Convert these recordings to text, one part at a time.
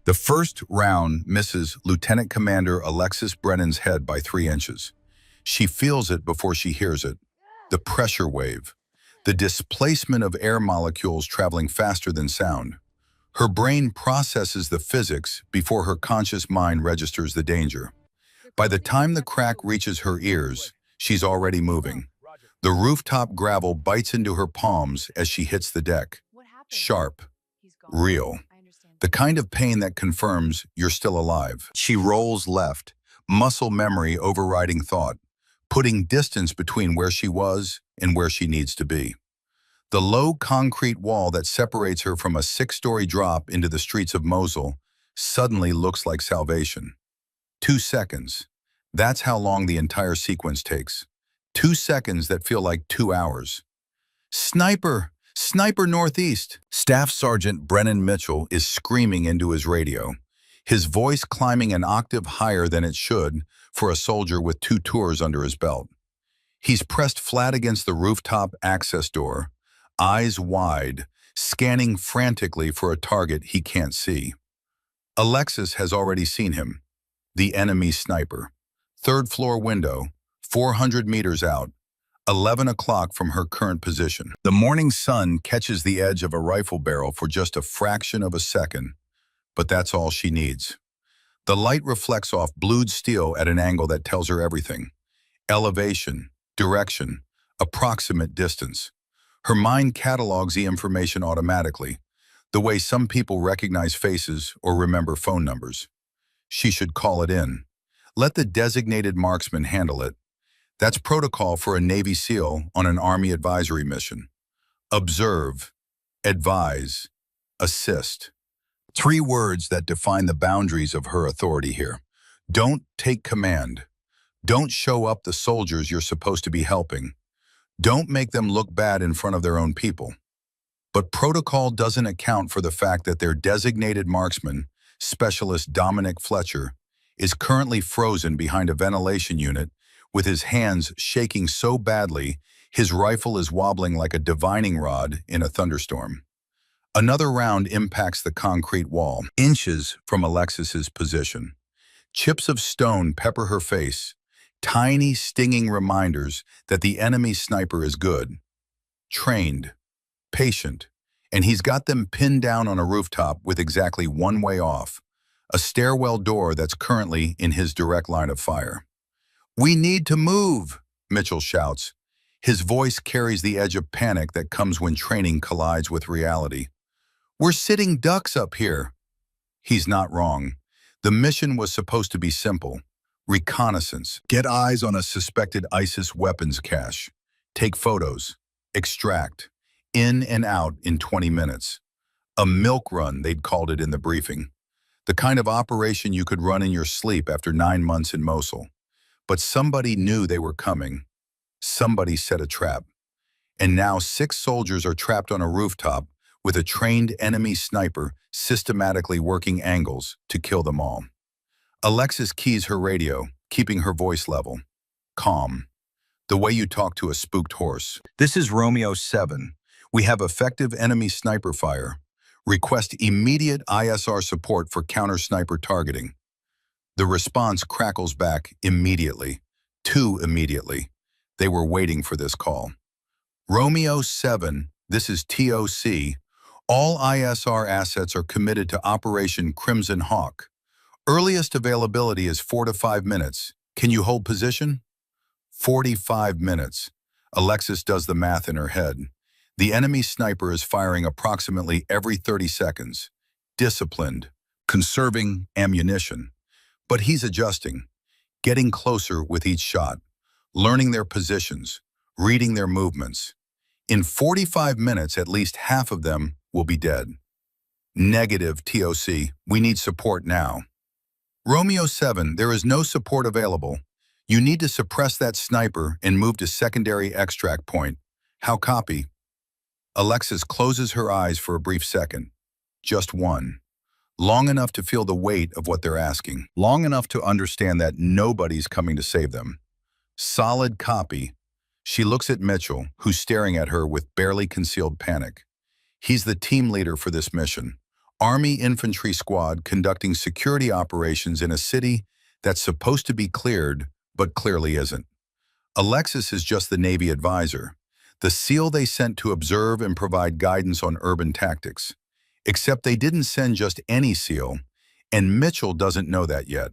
The first round misses Lieutenant Commander Alexis Brennan's head by 3 inches. She feels it before she hears it. The pressure wave. The displacement of air molecules traveling faster than sound. Her brain processes the physics before her conscious mind registers the danger. By the time the crack reaches her ears, she's already moving. The rooftop gravel bites into her palms as she hits the deck. Sharp. Real. The kind of pain that confirms you're still alive. She rolls left, muscle memory overriding thought, putting distance between where she was and where she needs to be. The low concrete wall that separates her from a 6-story drop into the streets of Mosul suddenly looks like salvation. 2 seconds. That's how long the entire sequence takes. 2 seconds that feel like 2 hours. Sniper! Sniper northeast! Staff Sergeant Brennan Mitchell is screaming into his radio, his voice climbing an octave higher than it should for a soldier with 2 tours under his belt. He's pressed flat against the rooftop access door, eyes wide, scanning frantically for a target he can't see. Alexis has already seen him. The enemy sniper. 3rd floor window, 400 meters out, 11 o'clock from her current position. The morning sun catches the edge of a rifle barrel for just a fraction of a second, but that's all she needs. The light reflects off blued steel at an angle that tells her everything. Elevation, direction, approximate distance. Her mind catalogs the information automatically, the way some people recognize faces or remember phone numbers. She should call it in. Let the designated marksman handle it. That's protocol for a Navy SEAL on an Army advisory mission. Observe, advise, assist. 3 words that define the boundaries of her authority here. Don't take command. Don't show up the soldiers you're supposed to be helping. Don't make them look bad in front of their own people. But protocol doesn't account for the fact that their designated marksman, Specialist Dominic Fletcher, is currently frozen behind a ventilation unit with his hands shaking so badly his rifle is wobbling like a divining rod in a thunderstorm. Another round impacts the concrete wall, inches from Alexis's position. Chips of stone pepper her face, tiny stinging reminders that the enemy sniper is good, trained, patient, and he's got them pinned down on a rooftop with exactly 1 way off, a stairwell door that's currently in his direct line of fire. "We need to move," Mitchell shouts. His voice carries the edge of panic that comes when training collides with reality. "We're sitting ducks up here." He's not wrong. The mission was supposed to be simple. Reconnaissance. Get eyes on a suspected ISIS weapons cache. Take photos. Extract. In and out in 20 minutes. A milk run, they'd called it in the briefing. The kind of operation you could run in your sleep after 9 months in Mosul. But somebody knew they were coming. Somebody set a trap. And now 6 soldiers are trapped on a rooftop with a trained enemy sniper systematically working angles to kill them all. Alexis keys her radio, keeping her voice level. Calm. The way you talk to a spooked horse. "This is Romeo 7. We have effective enemy sniper fire. Request immediate ISR support for counter-sniper targeting." The response crackles back immediately. Too immediately. They were waiting for this call. "Romeo 7, this is TOC. All ISR assets are committed to Operation Crimson Hawk. Earliest availability is 4 to 5 minutes. Can you hold position?" 45 minutes. Alexis does the math in her head. The enemy sniper is firing approximately every 30 seconds. Disciplined, conserving ammunition. But he's adjusting, getting closer with each shot, learning their positions, reading their movements. In 45 minutes, at least half of them will be dead. "Negative, TOC. We need support now." "Romeo 7, there is no support available. You need to suppress that sniper and move to secondary extract point. How copy?" Alexis closes her eyes for a brief second. Just one. Long enough to feel the weight of what they're asking. Long enough to understand that nobody's coming to save them. Solid copy. She looks at Mitchell, who's staring at her with barely concealed panic. He's the team leader for this mission. Army infantry squad conducting security operations in a city that's supposed to be cleared, but clearly isn't. Alexis is just the Navy advisor, the SEAL they sent to observe and provide guidance on urban tactics. Except they didn't send just any SEAL, and Mitchell doesn't know that yet.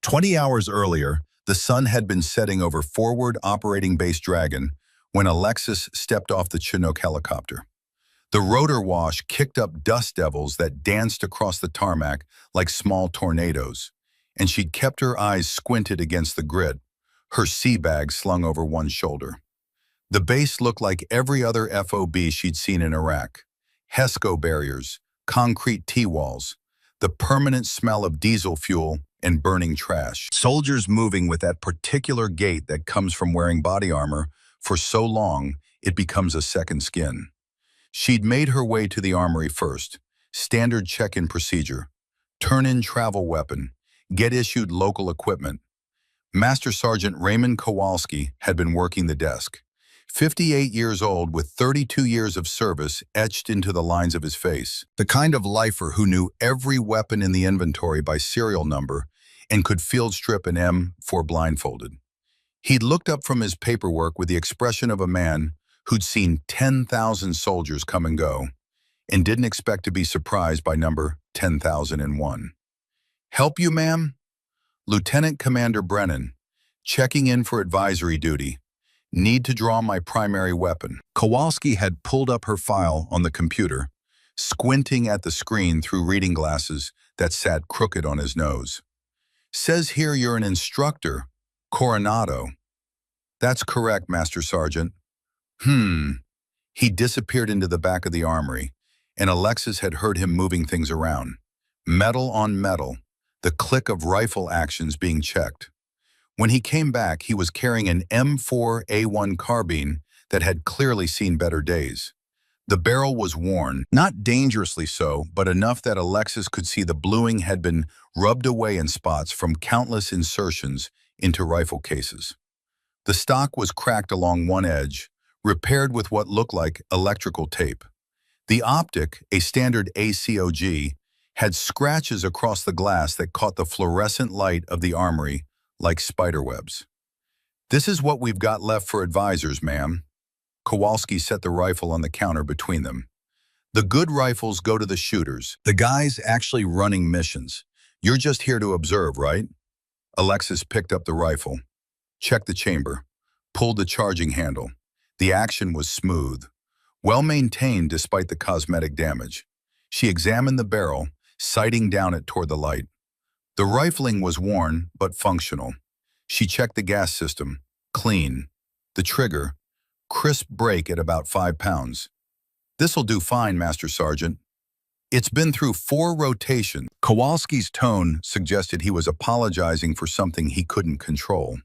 20 hours earlier, the sun had been setting over forward operating base Dragon when Alexis stepped off the Chinook helicopter. The rotor wash kicked up dust devils that danced across the tarmac like small tornadoes, and she'd kept her eyes squinted against the grid, her sea bag slung over one shoulder. The base looked like every other FOB she'd seen in Iraq. HESCO barriers, concrete T-walls, the permanent smell of diesel fuel and burning trash. Soldiers moving with that particular gait that comes from wearing body armor for so long it becomes a second skin. She'd made her way to the armory first, standard check-in procedure, turn in travel weapon, get issued local equipment. Master Sergeant Raymond Kowalski had been working the desk. 58 years old with 32 years of service etched into the lines of his face. The kind of lifer who knew every weapon in the inventory by serial number and could field strip an M4 blindfolded. He'd looked up from his paperwork with the expression of a man who'd seen 10,000 soldiers come and go and didn't expect to be surprised by number 10,001. "Help you, ma'am?" "Lieutenant Commander Brennan, checking in for advisory duty. Need to draw my primary weapon." Kowalski had pulled up her file on the computer, squinting at the screen through reading glasses that sat crooked on his nose. "Says here you're an instructor, Coronado." "That's correct, Master Sergeant." He disappeared into the back of the armory, and Alexis had heard him moving things around. Metal on metal, the click of rifle actions being checked. When he came back, he was carrying an M4A1 carbine that had clearly seen better days. The barrel was worn, not dangerously so, but enough that Alexis could see the bluing had been rubbed away in spots from countless insertions into rifle cases. The stock was cracked along one edge, repaired with what looked like electrical tape. The optic, a standard ACOG, had scratches across the glass that caught the fluorescent light of the armory like spiderwebs. "This is what we've got left for advisors, ma'am." Kowalski set the rifle on the counter between them. "The good rifles go to the shooters, the guys actually running missions. You're just here to observe, right?" Alexis picked up the rifle, checked the chamber, pulled the charging handle. The action was smooth, well-maintained despite the cosmetic damage. She examined the barrel, sighting down it toward the light. The rifling was worn, but functional. She checked the gas system, clean. The trigger, crisp break at about 5 pounds. "This'll do fine, Master Sergeant." "It's been through 4 rotations." Kowalski's tone suggested he was apologizing for something he couldn't control.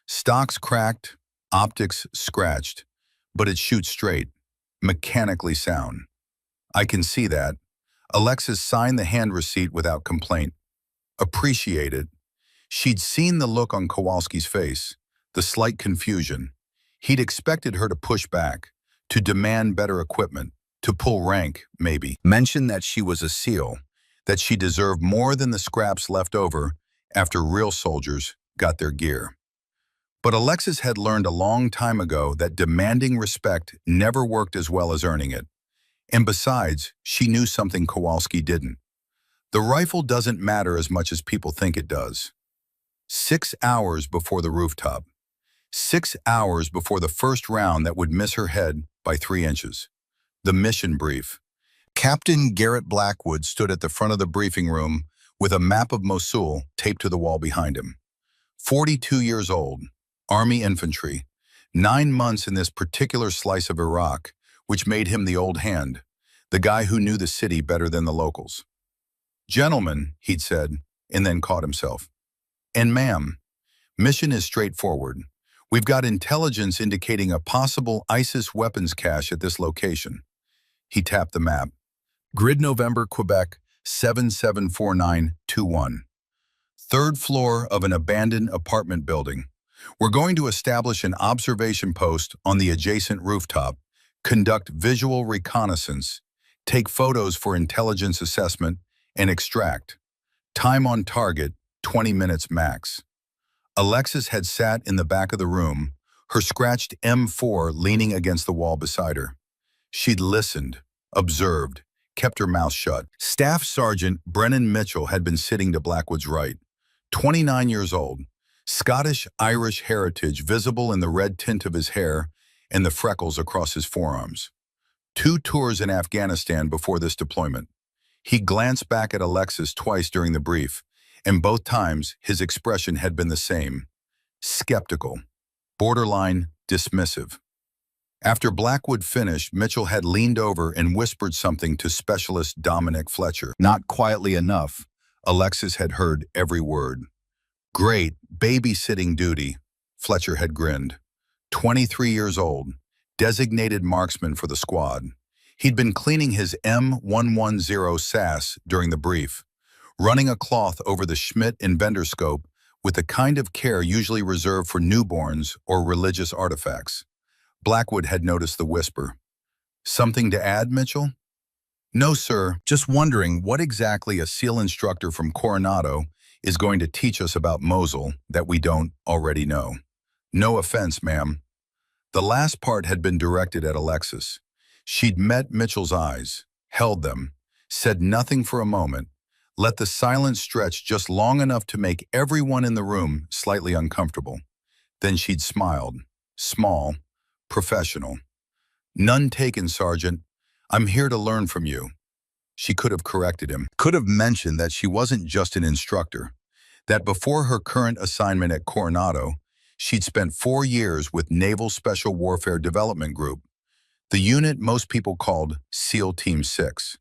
"Stocks cracked, optics scratched, but it shoots straight, mechanically sound." "I can see that." Alexis signed the hand receipt without complaint. Appreciated. She'd seen the look on Kowalski's face, the slight confusion. He'd expected her to push back, to demand better equipment, to pull rank, maybe. Mention that she was a SEAL, that she deserved more than the scraps left over after real soldiers got their gear. But Alexis had learned a long time ago that demanding respect never worked as well as earning it. And besides, she knew something Kowalski didn't. The rifle doesn't matter as much as people think it does. 6 hours before the rooftop. 6 hours before the first round that would miss her head by 3 inches. The mission brief. Captain Garrett Blackwood stood at the front of the briefing room with a map of Mosul taped to the wall behind him. 42 years old, Army infantry, 9 months in this particular slice of Iraq, which made him the old hand, the guy who knew the city better than the locals. "Gentlemen," he'd said, and then caught himself. "And ma'am, mission is straightforward. We've got intelligence indicating a possible ISIS weapons cache at this location." He tapped the map. "Grid November, Quebec, 774921. 3rd floor of an abandoned apartment building. We're going to establish an observation post on the adjacent rooftop, conduct visual reconnaissance, Take photos for intelligence assessment, and extract. Time on target, 20 minutes max. Alexis had sat in the back of the room, her scratched M4 leaning against the wall beside her. She'd listened, observed, kept her mouth shut. Staff Sergeant Brennan Mitchell had been sitting to Blackwood's right. 29 years old, Scottish-Irish heritage visible in the red tint of his hair and the freckles across his forearms. 2 tours in Afghanistan before this deployment. He glanced back at Alexis twice during the brief, and both times his expression had been the same: skeptical, borderline dismissive. After Blackwood finished, Mitchell had leaned over and whispered something to Specialist Dominic Fletcher. Not quietly enough, Alexis had heard every word. Great, babysitting duty, Fletcher had grinned. 23 years old, designated marksman for the squad. He'd been cleaning his M110 SAS during the brief, running a cloth over the Schmidt inventor scope with the kind of care usually reserved for newborns or religious artifacts. Blackwood had noticed the whisper. Something to add, Mitchell? No, sir. Just wondering what exactly a SEAL instructor from Coronado is going to teach us about Mosul that we don't already know. No offense, ma'am. The last part had been directed at Alexis. She'd met Mitchell's eyes, held them, said nothing for a moment, let the silence stretch just long enough to make everyone in the room slightly uncomfortable. Then she'd smiled, small, professional. None taken, Sergeant. I'm here to learn from you. She could have corrected him, could have mentioned that she wasn't just an instructor, that before her current assignment at Coronado, she'd spent 4 years with Naval Special Warfare Development Group, the unit most people called SEAL Team 6,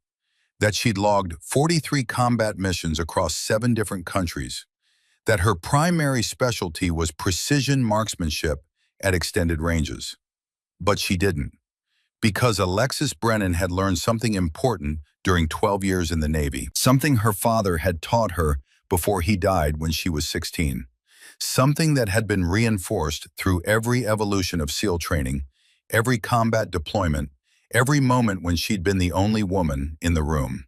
that she'd logged 43 combat missions across 7 different countries, that her primary specialty was precision marksmanship at extended ranges. But she didn't, because Alexis Brennan had learned something important during 12 years in the Navy, something her father had taught her before he died when she was 16, something that had been reinforced through every evolution of SEAL training, every combat deployment, every moment when she'd been the only woman in the room.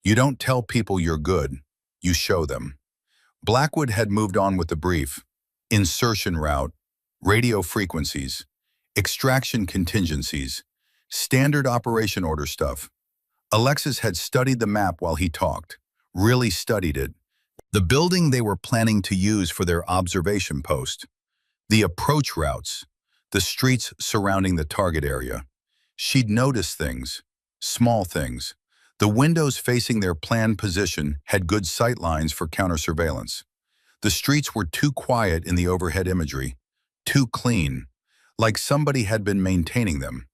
You don't tell people you're good, you show them. Blackwood had moved on with the brief: insertion route, radio frequencies, extraction contingencies, standard operation order stuff. Alexis had studied the map while he talked, really studied it. The building they were planning to use for their observation post, the approach routes, the streets surrounding the target area. She'd noticed things, small things. The windows facing their planned position had good sight lines for counter-surveillance. The streets were too quiet in the overhead imagery, too clean, like somebody had been maintaining them.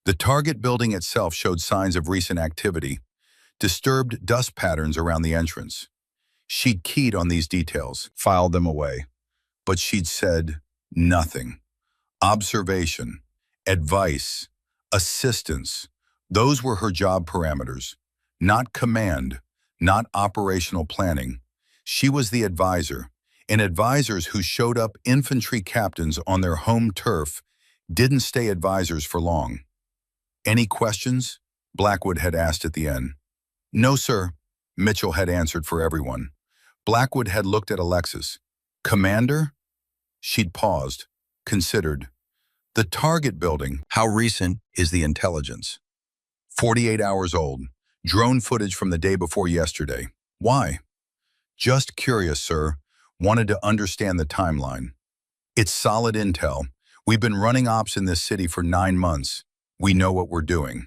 The target building itself showed signs of recent activity, disturbed dust patterns around the entrance. She'd keyed on these details, filed them away, but she'd said nothing. Observation, advice, assistance, those were her job parameters. Not command, not operational planning. She was the advisor, and advisors who showed up infantry captains on their home turf didn't stay advisors for long. Any questions? Blackwood had asked at the end. No, sir, Mitchell had answered for everyone. Blackwood had looked at Alexis. Commander? She'd paused, considered. The target building. How recent is the intelligence? 48 hours old. Drone footage from the day before yesterday. Why? Just curious, sir. Wanted to understand the timeline. It's solid intel. We've been running ops in this city for 9 months. We know what we're doing.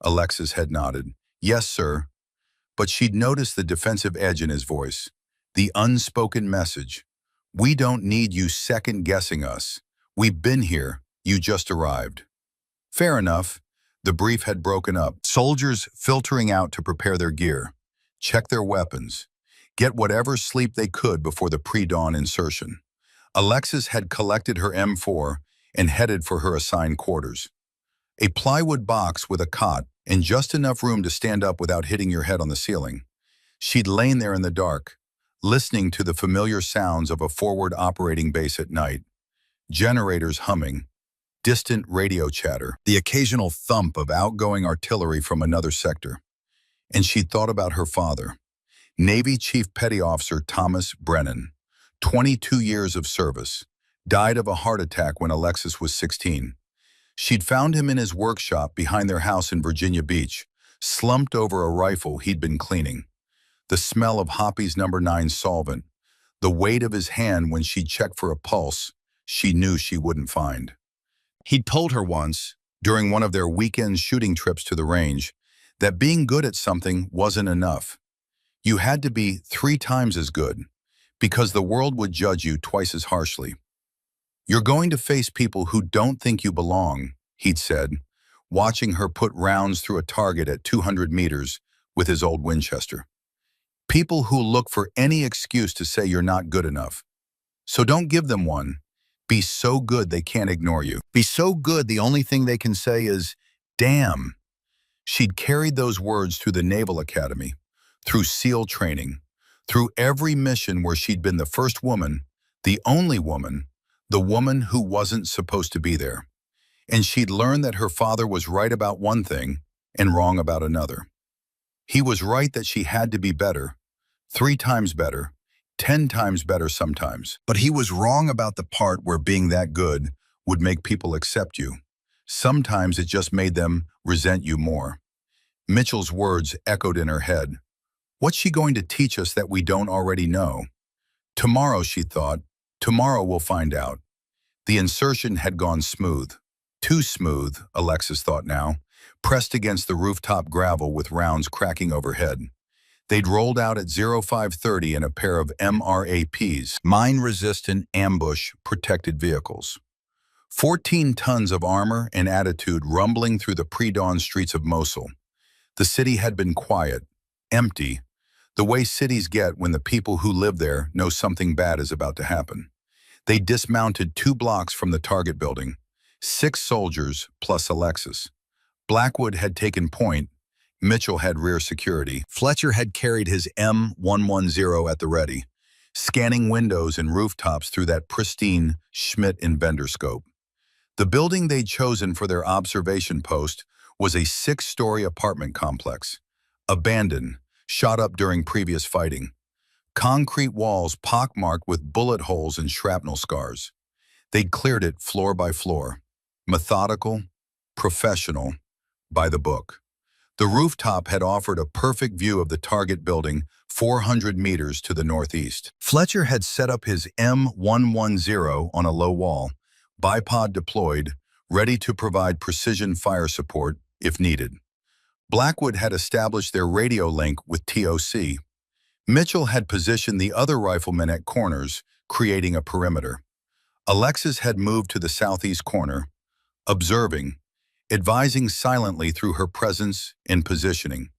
Alexis had nodded. Yes, sir. But she'd noticed the defensive edge in his voice. The unspoken message. We don't need you second-guessing us. We've been here. You just arrived. Fair enough. The brief had broken up. Soldiers filtering out to prepare their gear, check their weapons, get whatever sleep they could before the pre-dawn insertion. Alexis had collected her M4 and headed for her assigned quarters. A plywood box with a cot and just enough room to stand up without hitting your head on the ceiling. She'd lain there in the dark, listening to the familiar sounds of a forward operating base at night. Generators humming, distant radio chatter, the occasional thump of outgoing artillery from another sector. And she thought about her father, Navy Chief Petty Officer Thomas Brennan, 22 years of service, died of a heart attack when Alexis was 16. She'd found him in his workshop behind their house in Virginia Beach, slumped over a rifle he'd been cleaning. The smell of Hoppy's number 9 solvent, the weight of his hand when she'd checked for a pulse, she knew she wouldn't find. He'd told her once, during one of their weekend shooting trips to the range, that being good at something wasn't enough. You had to be 3 times as good, because the world would judge you twice as harshly. You're going to face people who don't think you belong, he'd said, watching her put rounds through a target at 200 meters with his old Winchester. People who look for any excuse to say you're not good enough. So don't give them one. Be so good they can't ignore you. Be so good the only thing they can say is, damn. She'd carried those words through the Naval Academy, through SEAL training, through every mission where she'd been the first woman, the only woman, the woman who wasn't supposed to be there. And she'd learned that her father was right about one thing and wrong about another. He was right that she had to be better, 3 times better, 10 times better sometimes. But he was wrong about the part where being that good would make people accept you. Sometimes it just made them resent you more. Mitchell's words echoed in her head. What's she going to teach us that we don't already know? Tomorrow, she thought. Tomorrow we'll find out. The insertion had gone smooth. Too smooth, Alexis thought now, pressed against the rooftop gravel with rounds cracking overhead. They'd rolled out at 0530 in a pair of MRAPs, mine-resistant ambush-protected vehicles. 14 tons of armor and attitude rumbling through the pre-dawn streets of Mosul. The city had been quiet, empty, the way cities get when the people who live there know something bad is about to happen. They dismounted 2 blocks from the target building, 6 soldiers plus Alexis. Blackwood had taken point, Mitchell had rear security. Fletcher had carried his M110 at the ready, scanning windows and rooftops through that pristine Schmidt inventor scope. The building they'd chosen for their observation post was a 6-story apartment complex, abandoned, shot up during previous fighting. Concrete walls pockmarked with bullet holes and shrapnel scars. They'd cleared it floor by floor, methodical, professional, by the book. The rooftop had offered a perfect view of the target building 400 meters to the northeast. Fletcher had set up his M110 on a low wall, bipod deployed, ready to provide precision fire support if needed. Blackwood had established their radio link with TOC. Mitchell had positioned the other riflemen at corners, creating a perimeter. Alexis had moved to the southeast corner, observing, advising silently through her presence and positioning.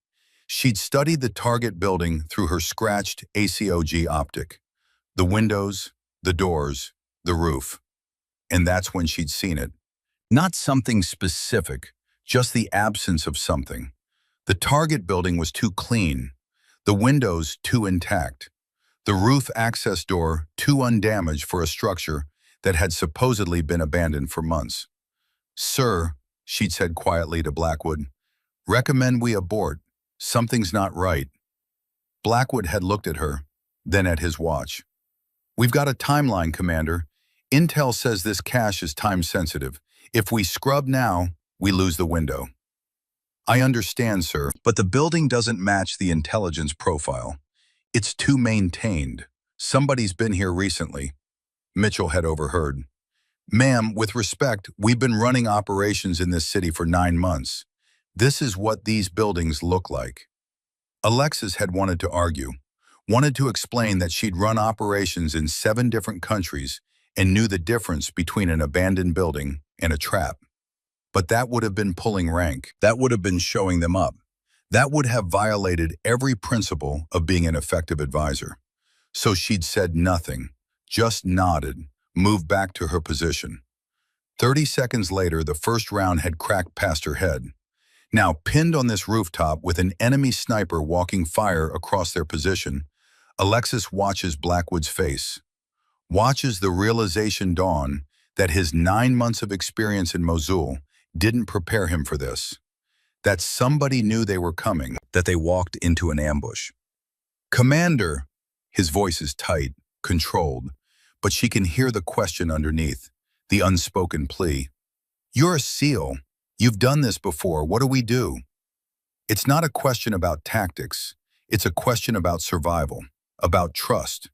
She'd studied the target building through her scratched ACOG optic. The windows, the doors, the roof. And that's when she'd seen it. Not something specific, just the absence of something. The target building was too clean, the windows too intact, the roof access door too undamaged for a structure that had supposedly been abandoned for months. "Sir," she'd said quietly to Blackwood, "recommend we abort. Something's not right." Blackwood had looked at her, then at his watch. "We've got a timeline, Commander. Intel says this cache is time-sensitive. If we scrub now, we lose the window." "I understand, sir, but the building doesn't match the intelligence profile. It's too maintained. Somebody's been here recently." Mitchell had overheard. "Ma'am, with respect, we've been running operations in this city for 9 months. This is what these buildings look like." Alexis had wanted to argue, wanted to explain that she'd run operations in 7 different countries and knew the difference between an abandoned building and a trap. But that would have been pulling rank. That would have been showing them up. That would have violated every principle of being an effective advisor. So she'd said nothing, just nodded, moved back to her position. 30 seconds later, the first round had cracked past her head. Now, pinned on this rooftop with an enemy sniper walking fire across their position, Alexis watches Blackwood's face. Watches the realization dawn that his 9 months of experience in Mosul didn't prepare him for this, that somebody knew they were coming, that they walked into an ambush. "Commander," his voice is tight, controlled, but she can hear the question underneath, the unspoken plea. "You're a SEAL. You've done this before. What do we do?" It's not a question about tactics. It's a question about survival, about trust,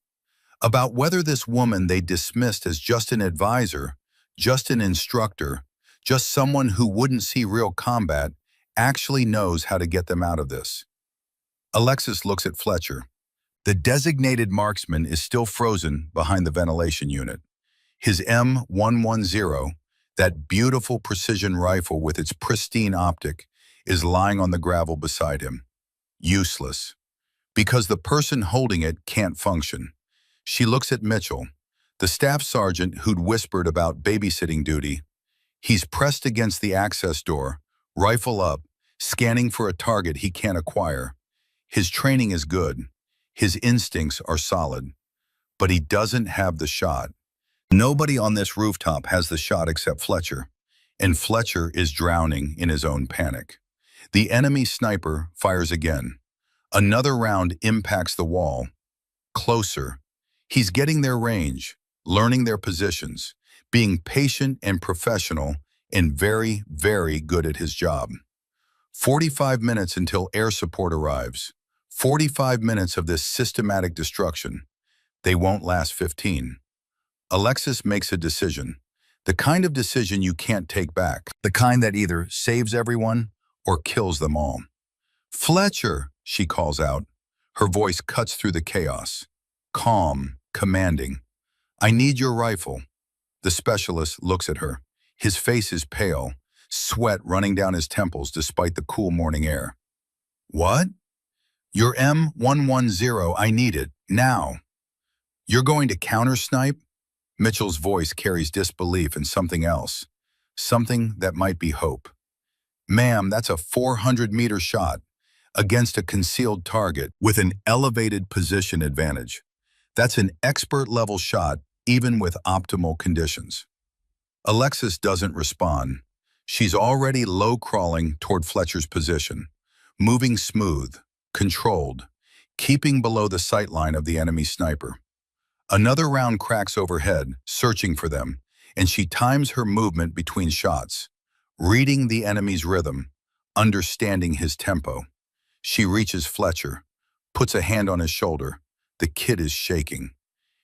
about whether this woman they dismissed as just an advisor, just an instructor, just someone who wouldn't see real combat, actually knows how to get them out of this. Alexis looks at Fletcher. The designated marksman is still frozen behind the ventilation unit. His M110, that beautiful precision rifle with its pristine optic, is lying on the gravel beside him. Useless. Because the person holding it can't function. She looks at Mitchell, the staff sergeant who'd whispered about babysitting duty. He's pressed against the access door, rifle up, scanning for a target he can't acquire. His training is good. His instincts are solid. But he doesn't have the shot. Nobody on this rooftop has the shot except Fletcher. And Fletcher is drowning in his own panic. The enemy sniper fires again. Another round impacts the wall. Closer. He's getting their range, learning their positions, being patient and professional, and very, very good at his job. 45 minutes until air support arrives. 45 minutes of this systematic destruction. They won't last 15. Alexis makes a decision. The kind of decision you can't take back. The kind that either saves everyone or kills them all. "Fletcher," she calls out. Her voice cuts through the chaos. Calm, commanding. "I need your rifle." The specialist looks at her. His face is pale, sweat running down his temples despite the cool morning air. "What?" "Your M110, I need it, now." "You're going to counter-snipe?" Mitchell's voice carries disbelief and something else. Something that might be hope. "Ma'am, that's a 400-meter shot against a concealed target with an elevated position advantage. That's an expert-level shot, even with optimal conditions." Alexis doesn't respond. She's already low-crawling toward Fletcher's position, moving smooth, controlled, keeping below the sightline of the enemy sniper. Another round cracks overhead, searching for them, and she times her movement between shots, reading the enemy's rhythm, understanding his tempo. She reaches Fletcher, puts a hand on his shoulder. The kid is shaking.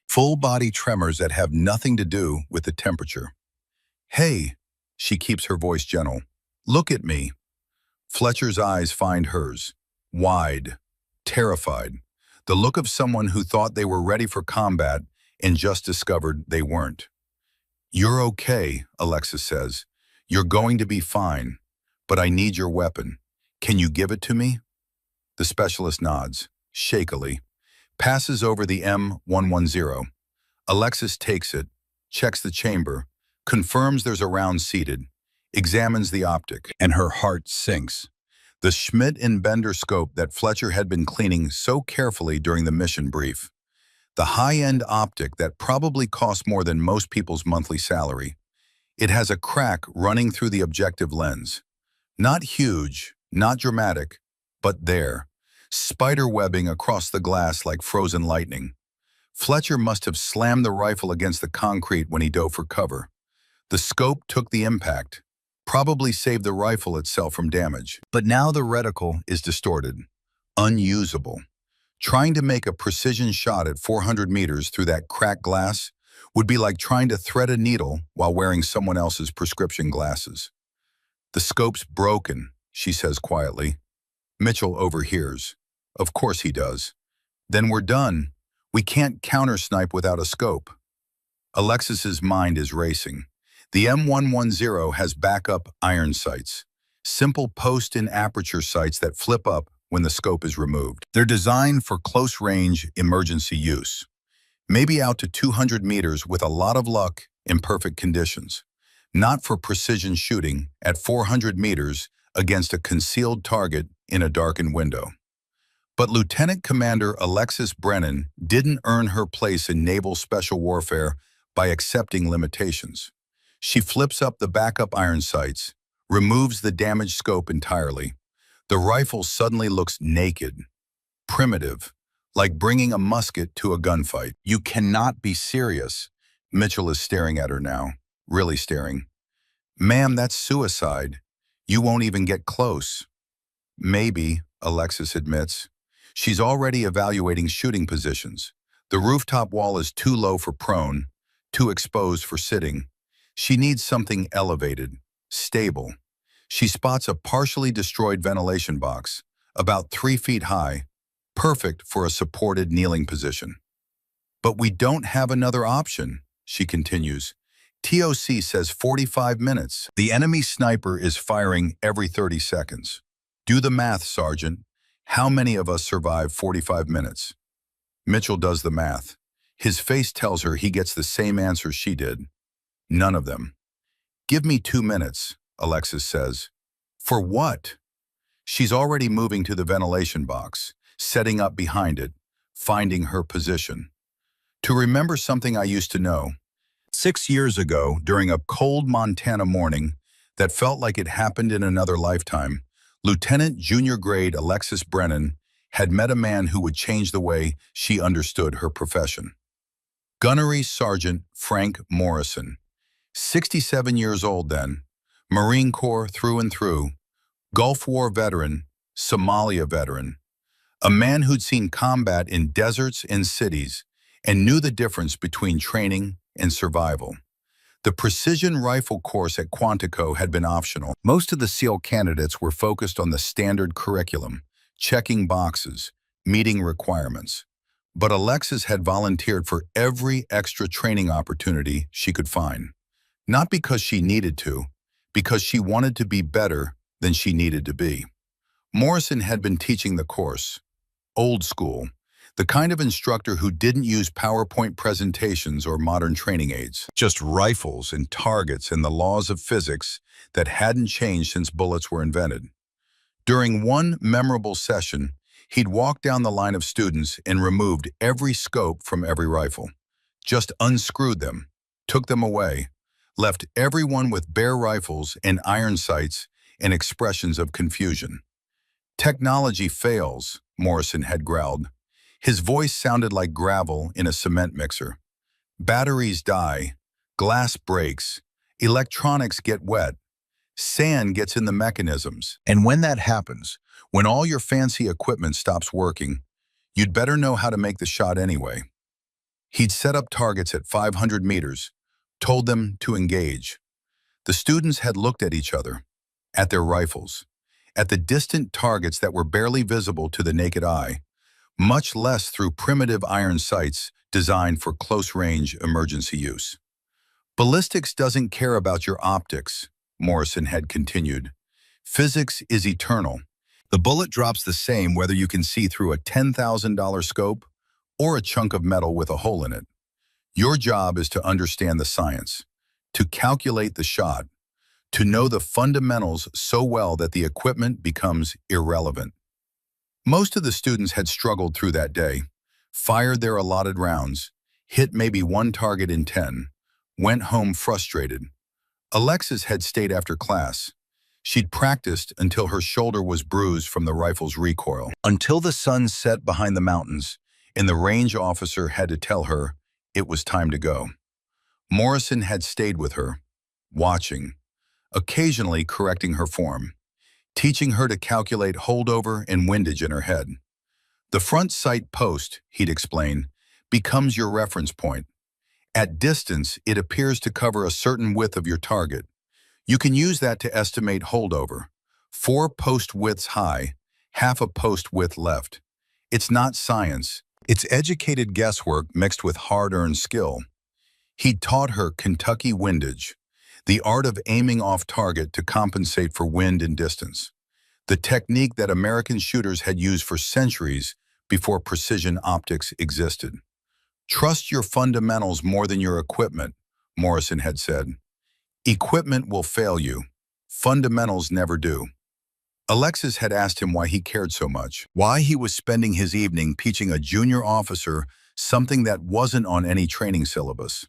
Full-body tremors that have nothing to do with the temperature. "Hey," she keeps her voice gentle. "Look at me." Fletcher's eyes find hers, wide, terrified. The look of someone who thought they were ready for combat and just discovered they weren't. "You're okay," Alexis says. "You're going to be fine, but I need your weapon. Can you give it to me?" The specialist nods, shakily, passes over the M110. Alexis takes it, checks the chamber, confirms there's a round seated, examines the optic, and her heart sinks. The Schmidt and Bender scope that Fletcher had been cleaning so carefully during the mission brief. The high-end optic that probably cost more than most people's monthly salary. It has a crack running through the objective lens. Not huge, not dramatic, but there. Spider webbing across the glass like frozen lightning. Fletcher must have slammed the rifle against the concrete when he dove for cover. The scope took the impact, probably saved the rifle itself from damage. But now the reticle is distorted, unusable. Trying to make a precision shot at 400 meters through that cracked glass would be like trying to thread a needle while wearing someone else's prescription glasses. "The scope's broken," she says quietly. Mitchell overhears. Of course he does. "Then we're done. We can't counter-snipe without a scope." Alexis's mind is racing. The M110 has backup iron sights, simple post and aperture sights that flip up when the scope is removed. They're designed for close-range emergency use, maybe out to 200 meters with a lot of luck in perfect conditions, not for precision shooting at 400 meters against a concealed target in a darkened window. But Lieutenant Commander Alexis Brennan didn't earn her place in naval special warfare by accepting limitations. She flips up the backup iron sights, removes the damaged scope entirely. The rifle suddenly looks naked, primitive, like bringing a musket to a gunfight. You cannot be serious. Mitchell is staring at her now, really staring. Ma'am, that's suicide. You won't even get close. Maybe, Alexis admits. She's already evaluating shooting positions. The rooftop wall is too low for prone, too exposed for sitting. She needs something elevated, stable. She spots a partially destroyed ventilation box, about 3 feet high, perfect for a supported kneeling position. But we don't have another option, she continues. TOC says 45 minutes. The enemy sniper is firing every 30 seconds. Do the math, Sergeant. How many of us survive 45 minutes? Mitchell does the math. His face tells her he gets the same answer she did. None of them. Give me 2 minutes, Alexis says. For what? She's already moving to the ventilation box, setting up behind it, finding her position. To remember something I used to know. 6 years ago, during a cold Montana morning that felt like it happened in another lifetime, Lieutenant Junior Grade Alexis Brennan had met a man who would change the way she understood her profession. Gunnery Sergeant Frank Morrison, 67 years old then, Marine Corps through and through, Gulf War veteran, Somalia veteran, a man who'd seen combat in deserts and cities and knew the difference between training and survival. The precision rifle course at Quantico had been optional. Most of the SEAL candidates were focused on the standard curriculum, checking boxes, meeting requirements. But Alexis had volunteered for every extra training opportunity she could find. Not because she needed to, because she wanted to be better than she needed to be. Morrison had been teaching the course, old school, the kind of instructor who didn't use PowerPoint presentations or modern training aids, just rifles and targets and the laws of physics that hadn't changed since bullets were invented. During one memorable session, he'd walked down the line of students and removed every scope from every rifle, just unscrewed them, took them away, left everyone with bare rifles and iron sights and expressions of confusion. Technology fails, Morrison had growled. His voice sounded like gravel in a cement mixer. Batteries die, glass breaks, electronics get wet, sand gets in the mechanisms. And when that happens, when all your fancy equipment stops working, you'd better know how to make the shot anyway. He'd set up targets at 500 meters, told them to engage. The students had looked at each other, at their rifles, at the distant targets that were barely visible to the naked eye, much less through primitive iron sights designed for close-range emergency use. Ballistics doesn't care about your optics, Morrison had continued. Physics is eternal. The bullet drops the same whether you can see through a $10,000 scope or a chunk of metal with a hole in it. Your job is to understand the science, to calculate the shot, to know the fundamentals so well that the equipment becomes irrelevant. Most of the students had struggled through that day, fired their allotted rounds, hit maybe one target in 10, went home frustrated. Alexis had stayed after class. She'd practiced until her shoulder was bruised from the rifle's recoil. Until the sun set behind the mountains, and the range officer had to tell her it was time to go. Morrison had stayed with her, watching, occasionally correcting her form, teaching her to calculate holdover and windage in her head. The front sight post, he'd explain, becomes your reference point. At distance, it appears to cover a certain width of your target. You can use that to estimate holdover. 4 post widths high, half a post width left. It's not science. It's educated guesswork mixed with hard-earned skill. He'd taught her Kentucky windage, the art of aiming off target to compensate for wind and distance, the technique that American shooters had used for centuries before precision optics existed. Trust your fundamentals more than your equipment, Morrison had said. Equipment will fail you. Fundamentals never do. Alexis had asked him why he cared so much, why he was spending his evening teaching a junior officer something that wasn't on any training syllabus.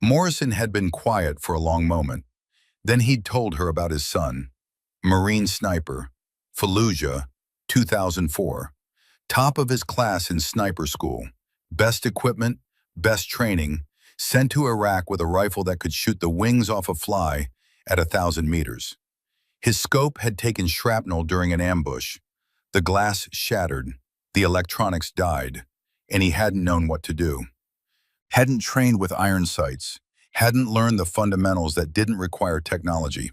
Morrison had been quiet for a long moment. Then he'd told her about his son, Marine sniper, Fallujah, 2004. Top of his class in sniper school. Best equipment, best training, sent to Iraq with a rifle that could shoot the wings off a fly at 1,000 meters. His scope had taken shrapnel during an ambush. The glass shattered, the electronics died, and he hadn't known what to do. Hadn't trained with iron sights, hadn't learned the fundamentals that didn't require technology.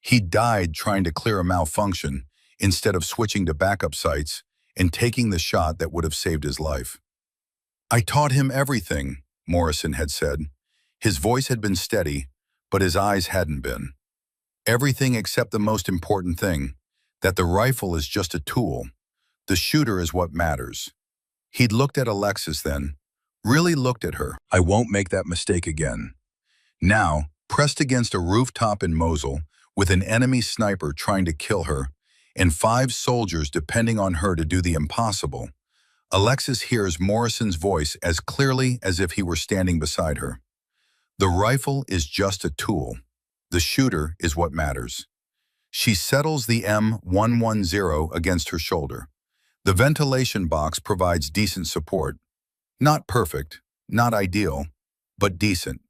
He died trying to clear a malfunction instead of switching to backup sights and taking the shot that would have saved his life. I taught him everything, Morrison had said. His voice had been steady, but his eyes hadn't been. Everything except the most important thing, that the rifle is just a tool. The shooter is what matters. He'd looked at Alexis then, really looked at her. I won't make that mistake again. Now, pressed against a rooftop in Mosul, with an enemy sniper trying to kill her, and 5 soldiers depending on her to do the impossible, Alexis hears Morrison's voice as clearly as if he were standing beside her. The rifle is just a tool. The shooter is what matters. She settles the M110 against her shoulder. The ventilation box provides decent support. Not perfect, not ideal, but decent.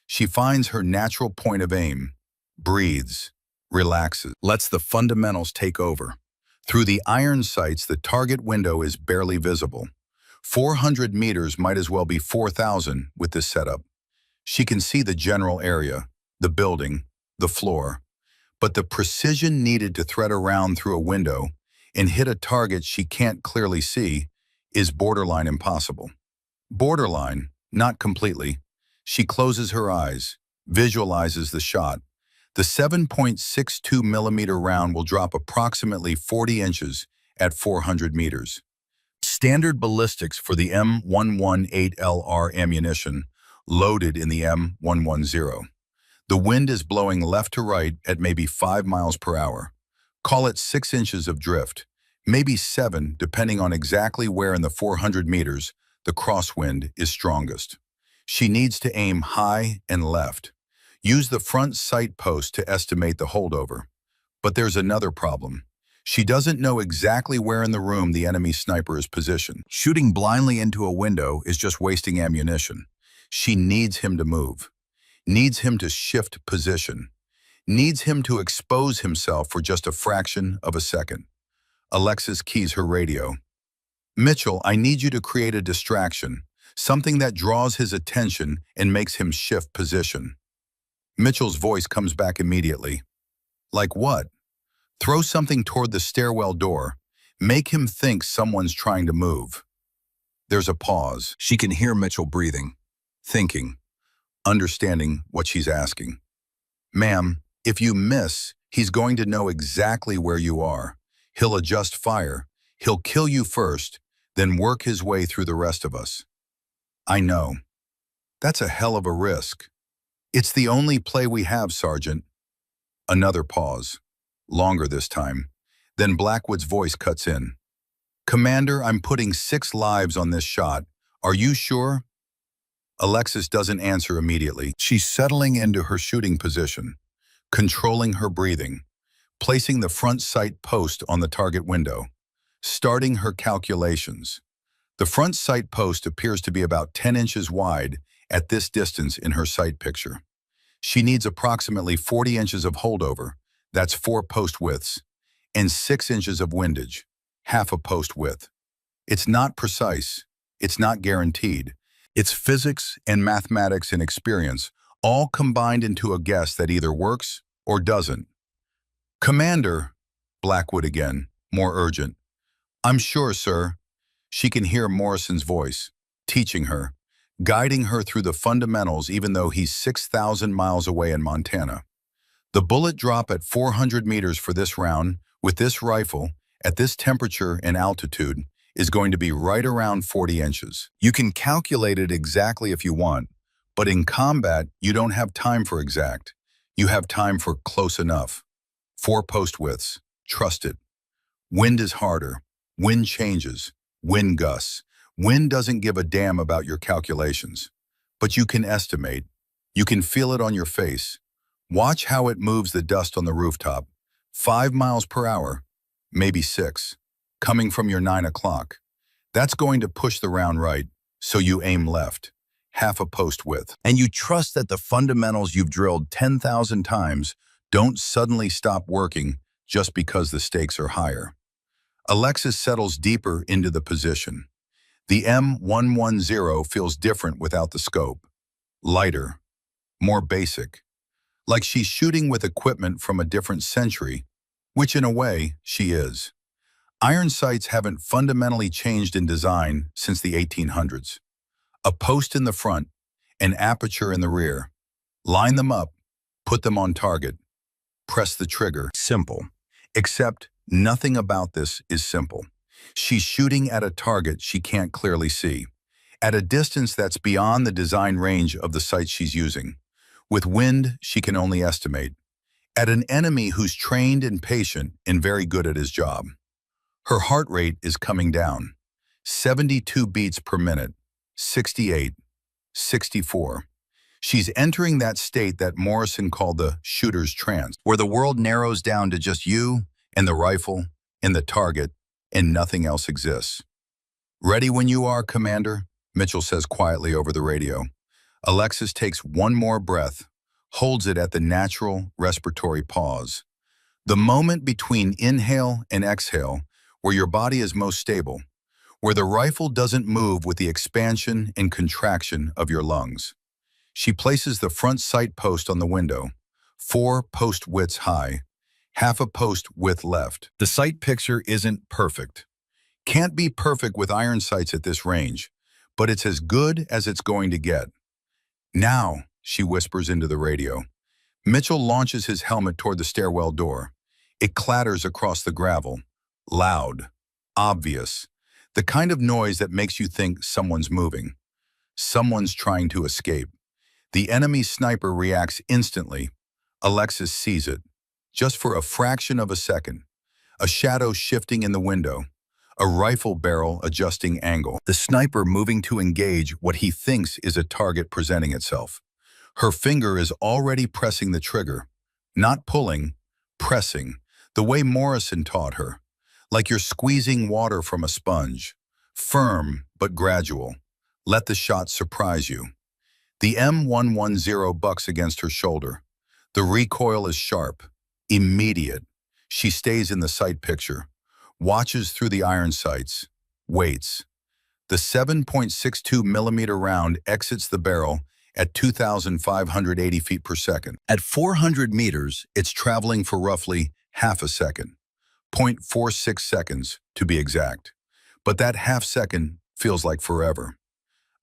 She finds her natural point of aim, breathes, relaxes, lets the fundamentals take over. Through the iron sights, the target window is barely visible. 400 meters might as well be 4,000 with this setup. She can see the general area, the building, the floor, but the precision needed to thread around through a window and hit a target she can't clearly see is borderline impossible. Borderline, not completely. She closes her eyes, visualizes the shot. The 7.62 millimeter round will drop approximately 40 inches at 400 meters. Standard ballistics for the M118LR ammunition loaded in the M110. The wind is blowing left to right at maybe 5 miles per hour. Call it 6 inches of drift, maybe 7 depending on exactly where in the 400 meters the crosswind is strongest. She needs to aim high and left. Use the front sight post to estimate the holdover. But there's another problem. She doesn't know exactly where in the room the enemy sniper is positioned. Shooting blindly into a window is just wasting ammunition. She needs him to move. Needs him to shift position. Needs him to expose himself for just a fraction of a second. Alexis keys her radio. Mitchell, I need you to create a distraction, something that draws his attention and makes him shift position. Mitchell's voice comes back immediately. Like what? Throw something toward the stairwell door. Make him think someone's trying to move. There's a pause. She can hear Mitchell breathing, thinking, understanding what she's asking. Ma'am, if you miss, he's going to know exactly where you are. He'll adjust fire. He'll kill you first, then work his way through the rest of us. I know. That's a hell of a risk. It's the only play we have, Sergeant. Another pause. Longer this time. Then Blackwood's voice cuts in. Commander, I'm putting 6 lives on this shot. Are you sure? Alexis doesn't answer immediately. She's settling into her shooting position, controlling her breathing, placing the front sight post on the target window, starting her calculations. The front sight post appears to be about 10 inches wide at this distance in her sight picture. She needs approximately 40 inches of holdover, that's 4 post widths, and 6 inches of windage, half a post width. It's not precise, it's not guaranteed. It's physics and mathematics and experience, all combined into a guess that either works or doesn't. Commander, Blackwood again, more urgent. I'm sure, sir. She can hear Morrison's voice, teaching her, guiding her through the fundamentals even though he's 6,000 miles away in Montana. The bullet drop at 400 meters for this round, with this rifle, at this temperature and altitude, is going to be right around 40 inches. You can calculate it exactly if you want, but in combat, you don't have time for exact. You have time for close enough. 4 post widths, trust it. Wind is harder. Wind changes. Wind gusts. Wind doesn't give a damn about your calculations. But you can estimate. You can feel it on your face. Watch how it moves the dust on the rooftop. 5 miles per hour, maybe 6, coming from your 9 o'clock. That's going to push the round right, so you aim left, half a post width. And you trust that the fundamentals you've drilled 10,000 times don't suddenly stop working just because the stakes are higher. Alexis settles deeper into the position. The M110 feels different without the scope. Lighter, more basic. Like she's shooting with equipment from a different century, which in a way, she is. Iron sights haven't fundamentally changed in design since the 1800s. A post in the front, an aperture in the rear. Line them up, put them on target, press the trigger. Simple. Except nothing about this is simple. She's shooting at a target she can't clearly see, at a distance that's beyond the design range of the sights she's using. With wind, she can only estimate. At an enemy who's trained and patient and very good at his job. Her heart rate is coming down. 72 beats per minute, 68, 64. She's entering that state that Morrison called the shooter's trance, where the world narrows down to just you and the rifle and the target, and nothing else exists. "Ready when you are, Commander," Mitchell says quietly over the radio. Alexis takes one more breath, holds it at the natural respiratory pause. The moment between inhale and exhale, where your body is most stable, where the rifle doesn't move with the expansion and contraction of your lungs. She places the front sight post on the window, 4 post widths high, half a post width left. The sight picture isn't perfect. Can't be perfect with iron sights at this range, but it's as good as it's going to get. "Now," she whispers into the radio. Mitchell launches his helmet toward the stairwell door. It clatters across the gravel. Loud. Obvious. The kind of noise that makes you think someone's moving. Someone's trying to escape. The enemy sniper reacts instantly. Alexis sees it. Just for a fraction of a second. A shadow shifting in the window. A rifle barrel adjusting angle. The sniper moving to engage what he thinks is a target presenting itself. Her finger is already pressing the trigger. Not pulling, pressing. The way Morrison taught her. Like you're squeezing water from a sponge. Firm, but gradual. Let the shot surprise you. The M110 bucks against her shoulder. The recoil is sharp, immediate. She stays in the sight picture, watches through the iron sights, waits. The 7.62 millimeter round exits the barrel at 2,580 feet per second. At 400 meters, it's traveling for roughly half a second, 0.46 seconds to be exact. But that half second feels like forever.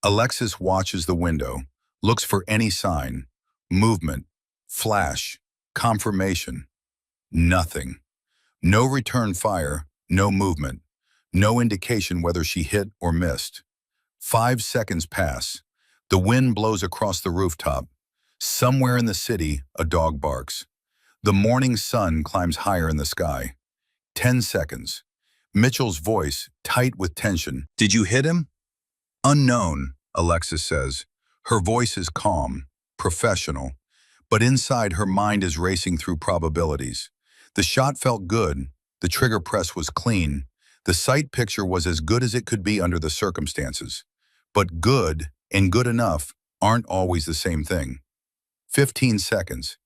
Alexis watches the window, looks for any sign, movement, flash, confirmation. Nothing. No return fire, no movement, no indication whether she hit or missed. 5 seconds pass. The wind blows across the rooftop. Somewhere in the city, a dog barks. The morning sun climbs higher in the sky. 10 seconds. Mitchell's voice, tight with tension. "Did you hit him?" "Unknown," Alexis says. Her voice is calm, professional, but inside her mind is racing through probabilities. The shot felt good. The trigger press was clean. The sight picture was as good as it could be under the circumstances. But good and good enough aren't always the same thing. 15 seconds.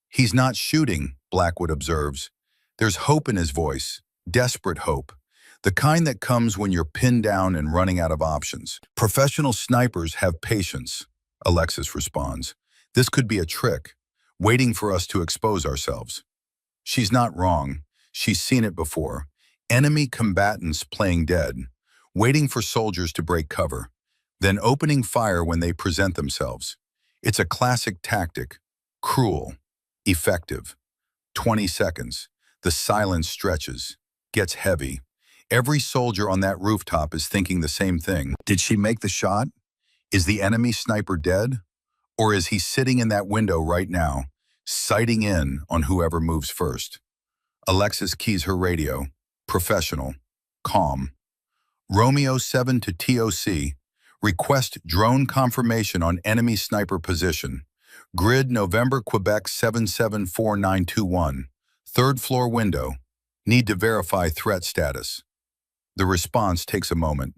"He's not shooting," Blackwood observes. There's hope in his voice, desperate hope. The kind that comes when you're pinned down and running out of options. "Professional snipers have patience," Alexis responds. "This could be a trick, waiting for us to expose ourselves." She's not wrong. She's seen it before. Enemy combatants playing dead, waiting for soldiers to break cover, then opening fire when they present themselves. It's a classic tactic, cruel, effective. 20 seconds. The silence stretches, gets heavy. Every soldier on that rooftop is thinking the same thing. Did she make the shot? Is the enemy sniper dead? Or is he sitting in that window right now, sighting in on whoever moves first? Alexis keys her radio. Professional. Calm. "Romeo 7 to TOC. Request drone confirmation on enemy sniper position. Grid November Quebec 774921. Third floor window. Need to verify threat status. The response takes a moment.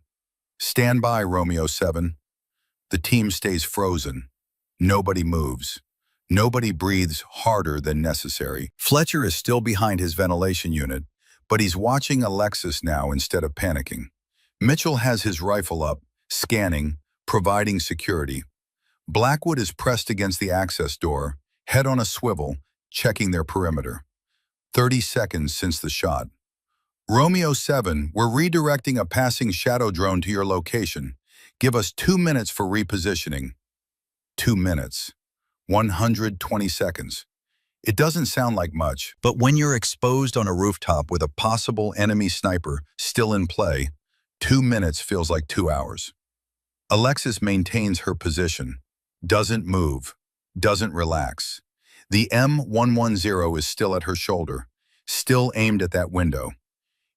Stand by, Romeo 7. The team stays frozen. Nobody moves. Nobody breathes harder than necessary. Fletcher is still behind his ventilation unit, but he's watching Alexis now instead of panicking. Mitchell has his rifle up, scanning, providing security. Blackwood is pressed against the access door, head on a swivel, checking their perimeter. 30 seconds since the shot. Romeo 7, we're redirecting a passing shadow drone to your location. Give us 2 minutes for repositioning. 2 minutes. 120 seconds. It doesn't sound like much, but when you're exposed on a rooftop with a possible enemy sniper still in play, 2 minutes feels like 2 hours. Alexis maintains her position, doesn't move, doesn't relax. The M110 is still at her shoulder, still aimed at that window.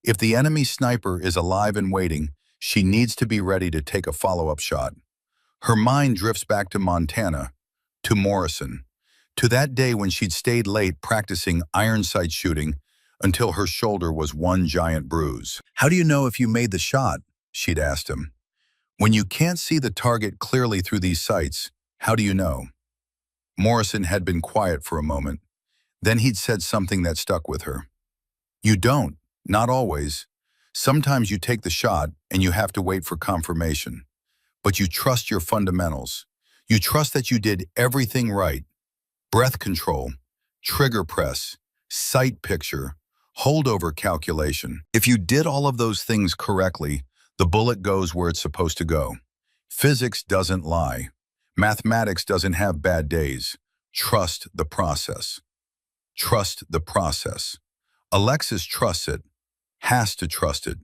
If the enemy sniper is alive and waiting, she needs to be ready to take a follow-up shot. Her mind drifts back to Montana, to Morrison, to that day when she'd stayed late practicing iron sight shooting until her shoulder was one giant bruise. How do you know if you made the shot? She'd asked him. When you can't see the target clearly through these sights, how do you know? Morrison had been quiet for a moment. Then he'd said something that stuck with her. You don't, not always. Sometimes you take the shot and you have to wait for confirmation. But you trust your fundamentals. You trust that you did everything right. Breath control, trigger press, sight picture, holdover calculation. If you did all of those things correctly, the bullet goes where it's supposed to go. Physics doesn't lie. Mathematics doesn't have bad days. Trust the process. Trust the process. Alexis trusts it, has to trust it,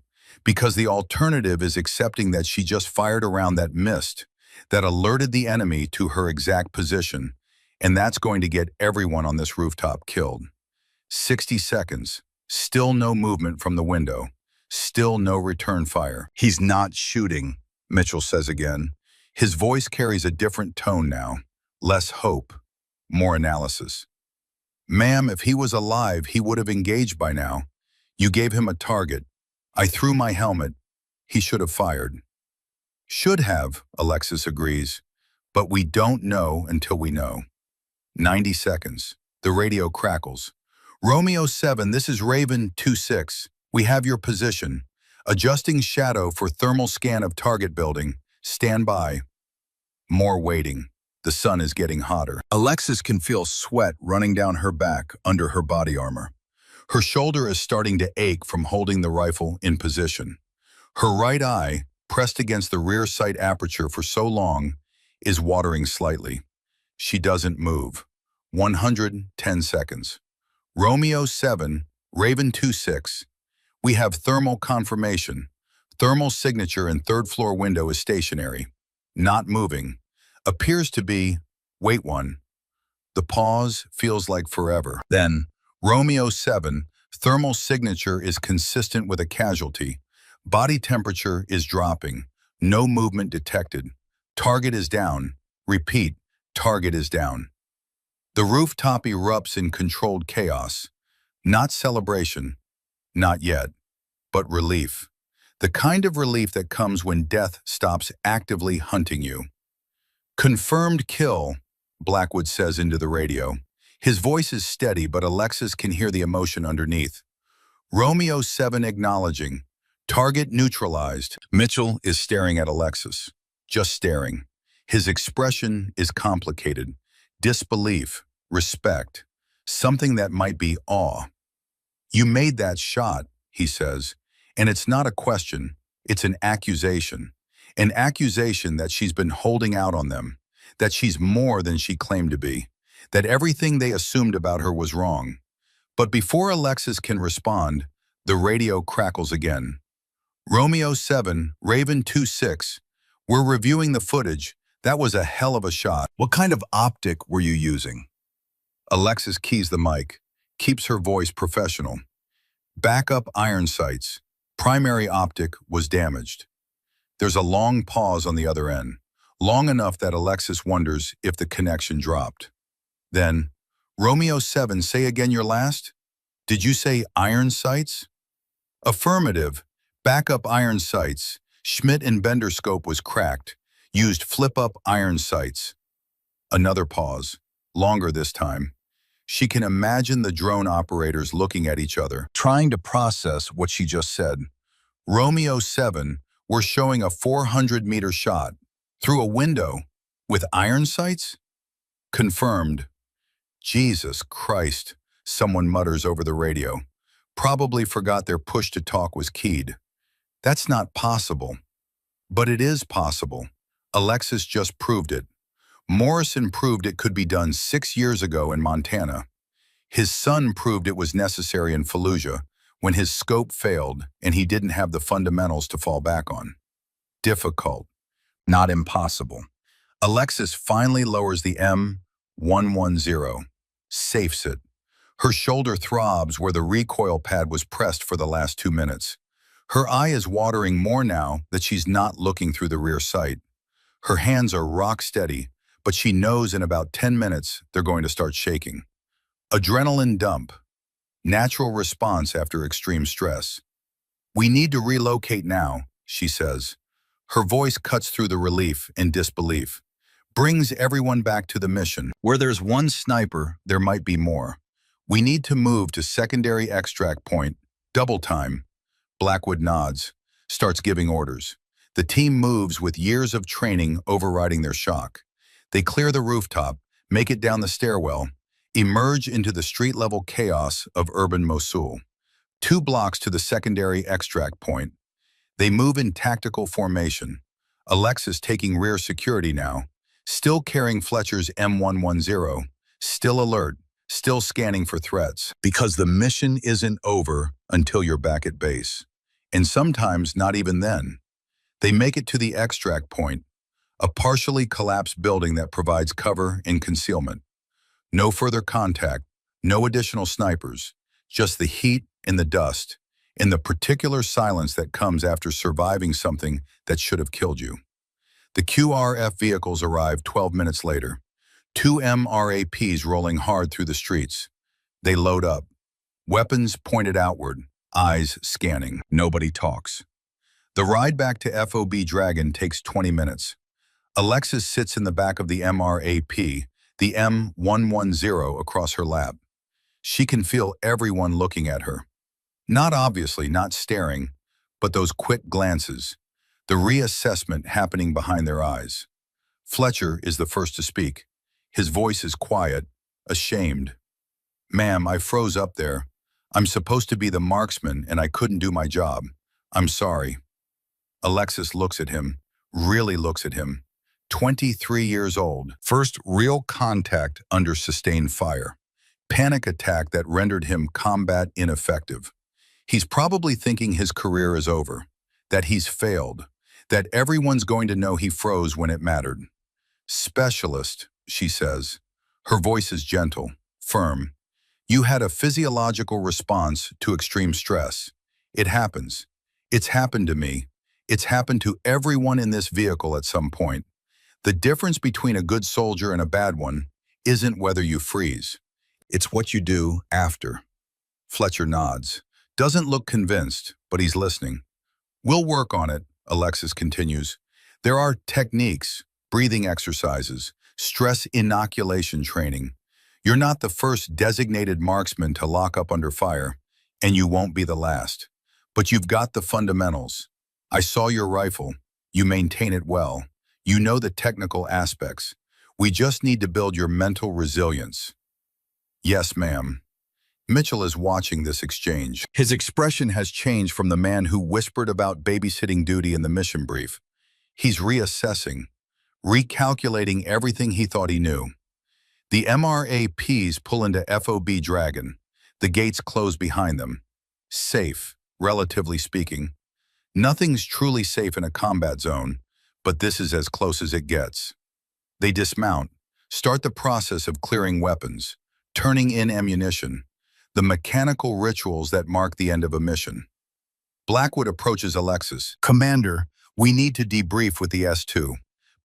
because the alternative is accepting that she just fired around that mist, that alerted the enemy to her exact position, and that's going to get everyone on this rooftop killed. 60 seconds, still no movement from the window, still no return fire. He's not shooting, Mitchell says again. His voice carries a different tone now, less hope, more analysis. Ma'am, if he was alive, he would have engaged by now. You gave him a target. I threw my helmet. He should have fired. Should have, Alexis agrees, but we don't know until we know. 90 seconds. The radio crackles. Romeo 7, this is Raven 2-6. We have your position. Adjusting shadow for thermal scan of target building. Stand by. More waiting. The sun is getting hotter. Alexis can feel sweat running down her back under her body armor. Her shoulder is starting to ache from holding the rifle in position. Her right eye, pressed against the rear sight aperture for so long, is watering slightly. She doesn't move. 110 seconds. Romeo 7, Raven 2-6. We have thermal confirmation. Thermal signature in third floor window is stationary. Not moving. Appears to be, wait one. The pause feels like forever. Then, Romeo 7, thermal signature is consistent with a casualty. Body temperature is dropping. No movement detected. Target is down. Repeat, target is down. The rooftop erupts in controlled chaos. Not celebration. Not yet. But relief. The kind of relief that comes when death stops actively hunting you. Confirmed kill, Blackwood says into the radio. His voice is steady, but Alexis can hear the emotion underneath. Romeo 7 acknowledging. Target neutralized. Mitchell is staring at Alexis. Just staring. His expression is complicated. Disbelief, respect, something that might be awe. You made that shot, he says, and it's not a question, it's an accusation. An accusation that she's been holding out on them, that she's more than she claimed to be, that everything they assumed about her was wrong. But before Alexis can respond, the radio crackles again. Romeo 7, Raven 2-6. We're reviewing the footage. That was a hell of a shot. What kind of optic were you using? Alexis keys the mic, keeps her voice professional. Backup iron sights. Primary optic was damaged. There's a long pause on the other end. long enough that Alexis wonders if the connection dropped. Then, Romeo 7, say again your last? Did you say iron sights? Affirmative. Backup iron sights. Schmidt and Bender scope was cracked. Used flip-up iron sights. Another pause. Longer this time. She can imagine the drone operators looking at each other, trying to process what she just said. Romeo 7, we're showing a 400-meter shot. Through a window. With iron sights? Confirmed. Jesus Christ, someone mutters over the radio. Probably forgot their push-to-talk was keyed. That's not possible. But it is possible. Alexis just proved it. Morrison proved it could be done 6 years ago in Montana. His son proved it was necessary in Fallujah when his scope failed and he didn't have the fundamentals to fall back on. Difficult, not impossible. Alexis finally lowers the M110, safes it. Her shoulder throbs where the recoil pad was pressed for the last 2 minutes. Her eye is watering more now that she's not looking through the rear sight. Her hands are rock steady, but she knows in about 10 minutes they're going to start shaking. Adrenaline dump. Natural response after extreme stress. We need to relocate now, she says. Her voice cuts through the relief and disbelief. Brings everyone back to the mission. Where there's one sniper, there might be more. We need to move to secondary extract point. Double time. Blackwood nods, starts giving orders. The team moves with years of training overriding their shock. They clear the rooftop, make it down the stairwell, emerge into the street-level chaos of urban Mosul. 2 blocks to the secondary extract point. They move in tactical formation. Alexis taking rear security now, still carrying Fletcher's M110, still alert, still scanning for threats. Because the mission isn't over until you're back at base. And sometimes not even then. They make it to the extract point, a partially collapsed building that provides cover and concealment. No further contact, no additional snipers, just the heat and the dust, and the particular silence that comes after surviving something that should have killed you. The QRF vehicles arrive 12 minutes later. 2 MRAPs rolling hard through the streets. They load up. Weapons pointed outward, eyes scanning. Nobody talks. The ride back to FOB Dragon takes 20 minutes. Alexis sits in the back of the MRAP, the M110 across her lap. She can feel everyone looking at her. Not obviously, not staring, but those quick glances, the reassessment happening behind their eyes. Fletcher is the first to speak. His voice is quiet, ashamed. Ma'am, I froze up there. I'm supposed to be the marksman and I couldn't do my job. I'm sorry. Alexis looks at him, really looks at him. 23 years old, first real contact under sustained fire. Panic attack that rendered him combat ineffective. He's probably thinking his career is over, that he's failed, that everyone's going to know he froze when it mattered. Specialist, she says. Her voice is gentle, firm. You had a physiological response to extreme stress. It happens. It's happened to me. It's happened to everyone in this vehicle at some point. The difference between a good soldier and a bad one isn't whether you freeze. It's what you do after. Fletcher nods. Doesn't look convinced, but he's listening. We'll work on it, Alexis continues. There are techniques, breathing exercises, stress inoculation training. You're not the first designated marksman to lock up under fire, and you won't be the last. But you've got the fundamentals. I saw your rifle. You maintain it well. You know the technical aspects. We just need to build your mental resilience. Yes, ma'am. Mitchell is watching this exchange. His expression has changed from the man who whispered about babysitting duty in the mission brief. He's reassessing, recalculating everything he thought he knew. The MRAPs pull into FOB Dragon. The gates close behind them. Safe, relatively speaking. Nothing's truly safe in a combat zone, but this is as close as it gets. They dismount, start the process of clearing weapons, turning in ammunition, the mechanical rituals that mark the end of a mission. Blackwood approaches Alexis. Commander, we need to debrief with the S2.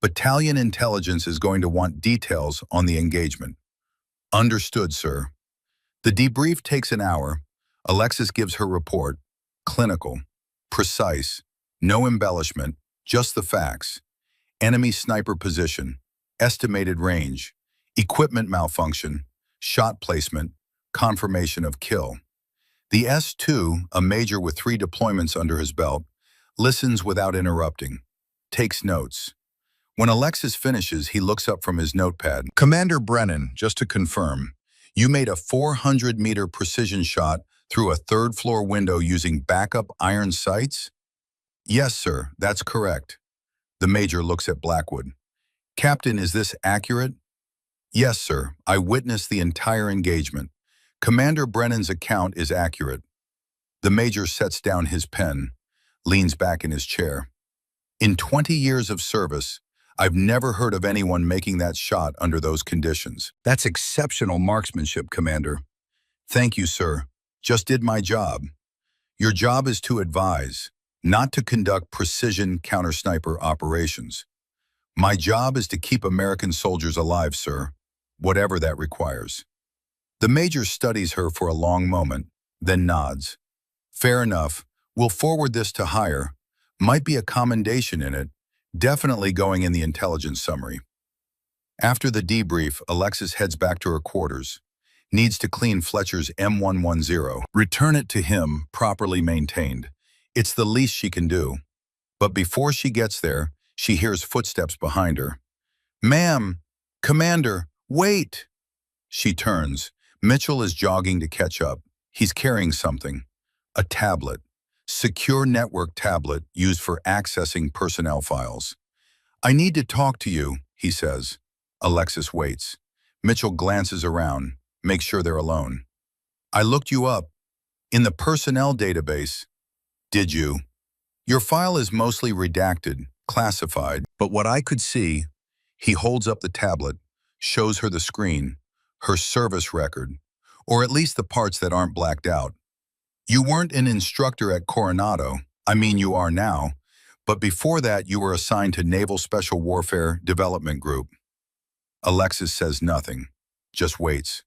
Battalion intelligence is going to want details on the engagement. Understood, sir. The debrief takes an hour. Alexis gives her report. Clinical. Precise. No embellishment. Just the facts. Enemy sniper position. Estimated range. Equipment malfunction. Shot placement. Confirmation of kill. The S-2, a major with 3 deployments under his belt, listens without interrupting. Takes notes. When Alexis finishes, he looks up from his notepad. Commander Brennan, just to confirm, you made a 400-meter precision shot through a 3rd-floor window using backup iron sights? Yes, sir, that's correct. The major looks at Blackwood. Captain, is this accurate? Yes, sir. I witnessed the entire engagement. Commander Brennan's account is accurate. The major sets down his pen, leans back in his chair. In 20 years of service, I've never heard of anyone making that shot under those conditions. That's exceptional marksmanship, Commander. Thank you, sir. Just did my job. Your job is to advise, not to conduct precision counter-sniper operations. My job is to keep American soldiers alive, sir, whatever that requires. The major studies her for a long moment, then nods. Fair enough. We'll forward this to higher. Might be a commendation in it. Definitely going in the intelligence summary. After the debrief, Alexis heads back to her quarters. Needs to clean Fletcher's M110. Return it to him, properly maintained. It's the least she can do. But before she gets there, she hears footsteps behind her. Ma'am! Commander! Wait! She turns. Mitchell is jogging to catch up. He's carrying something. A tablet. Secure network tablet used for accessing personnel files. I need to talk to you, he says. Alexis waits. Mitchell glances around, makes sure they're alone. I looked you up. In the personnel database. Did you? Your file is mostly redacted, classified, but what I could see, he holds up the tablet, shows her the screen, her service record, or at least the parts that aren't blacked out. You weren't an instructor at Coronado, I mean you are now, but before that you were assigned to Naval Special Warfare Development Group. Alexis says nothing, just waits.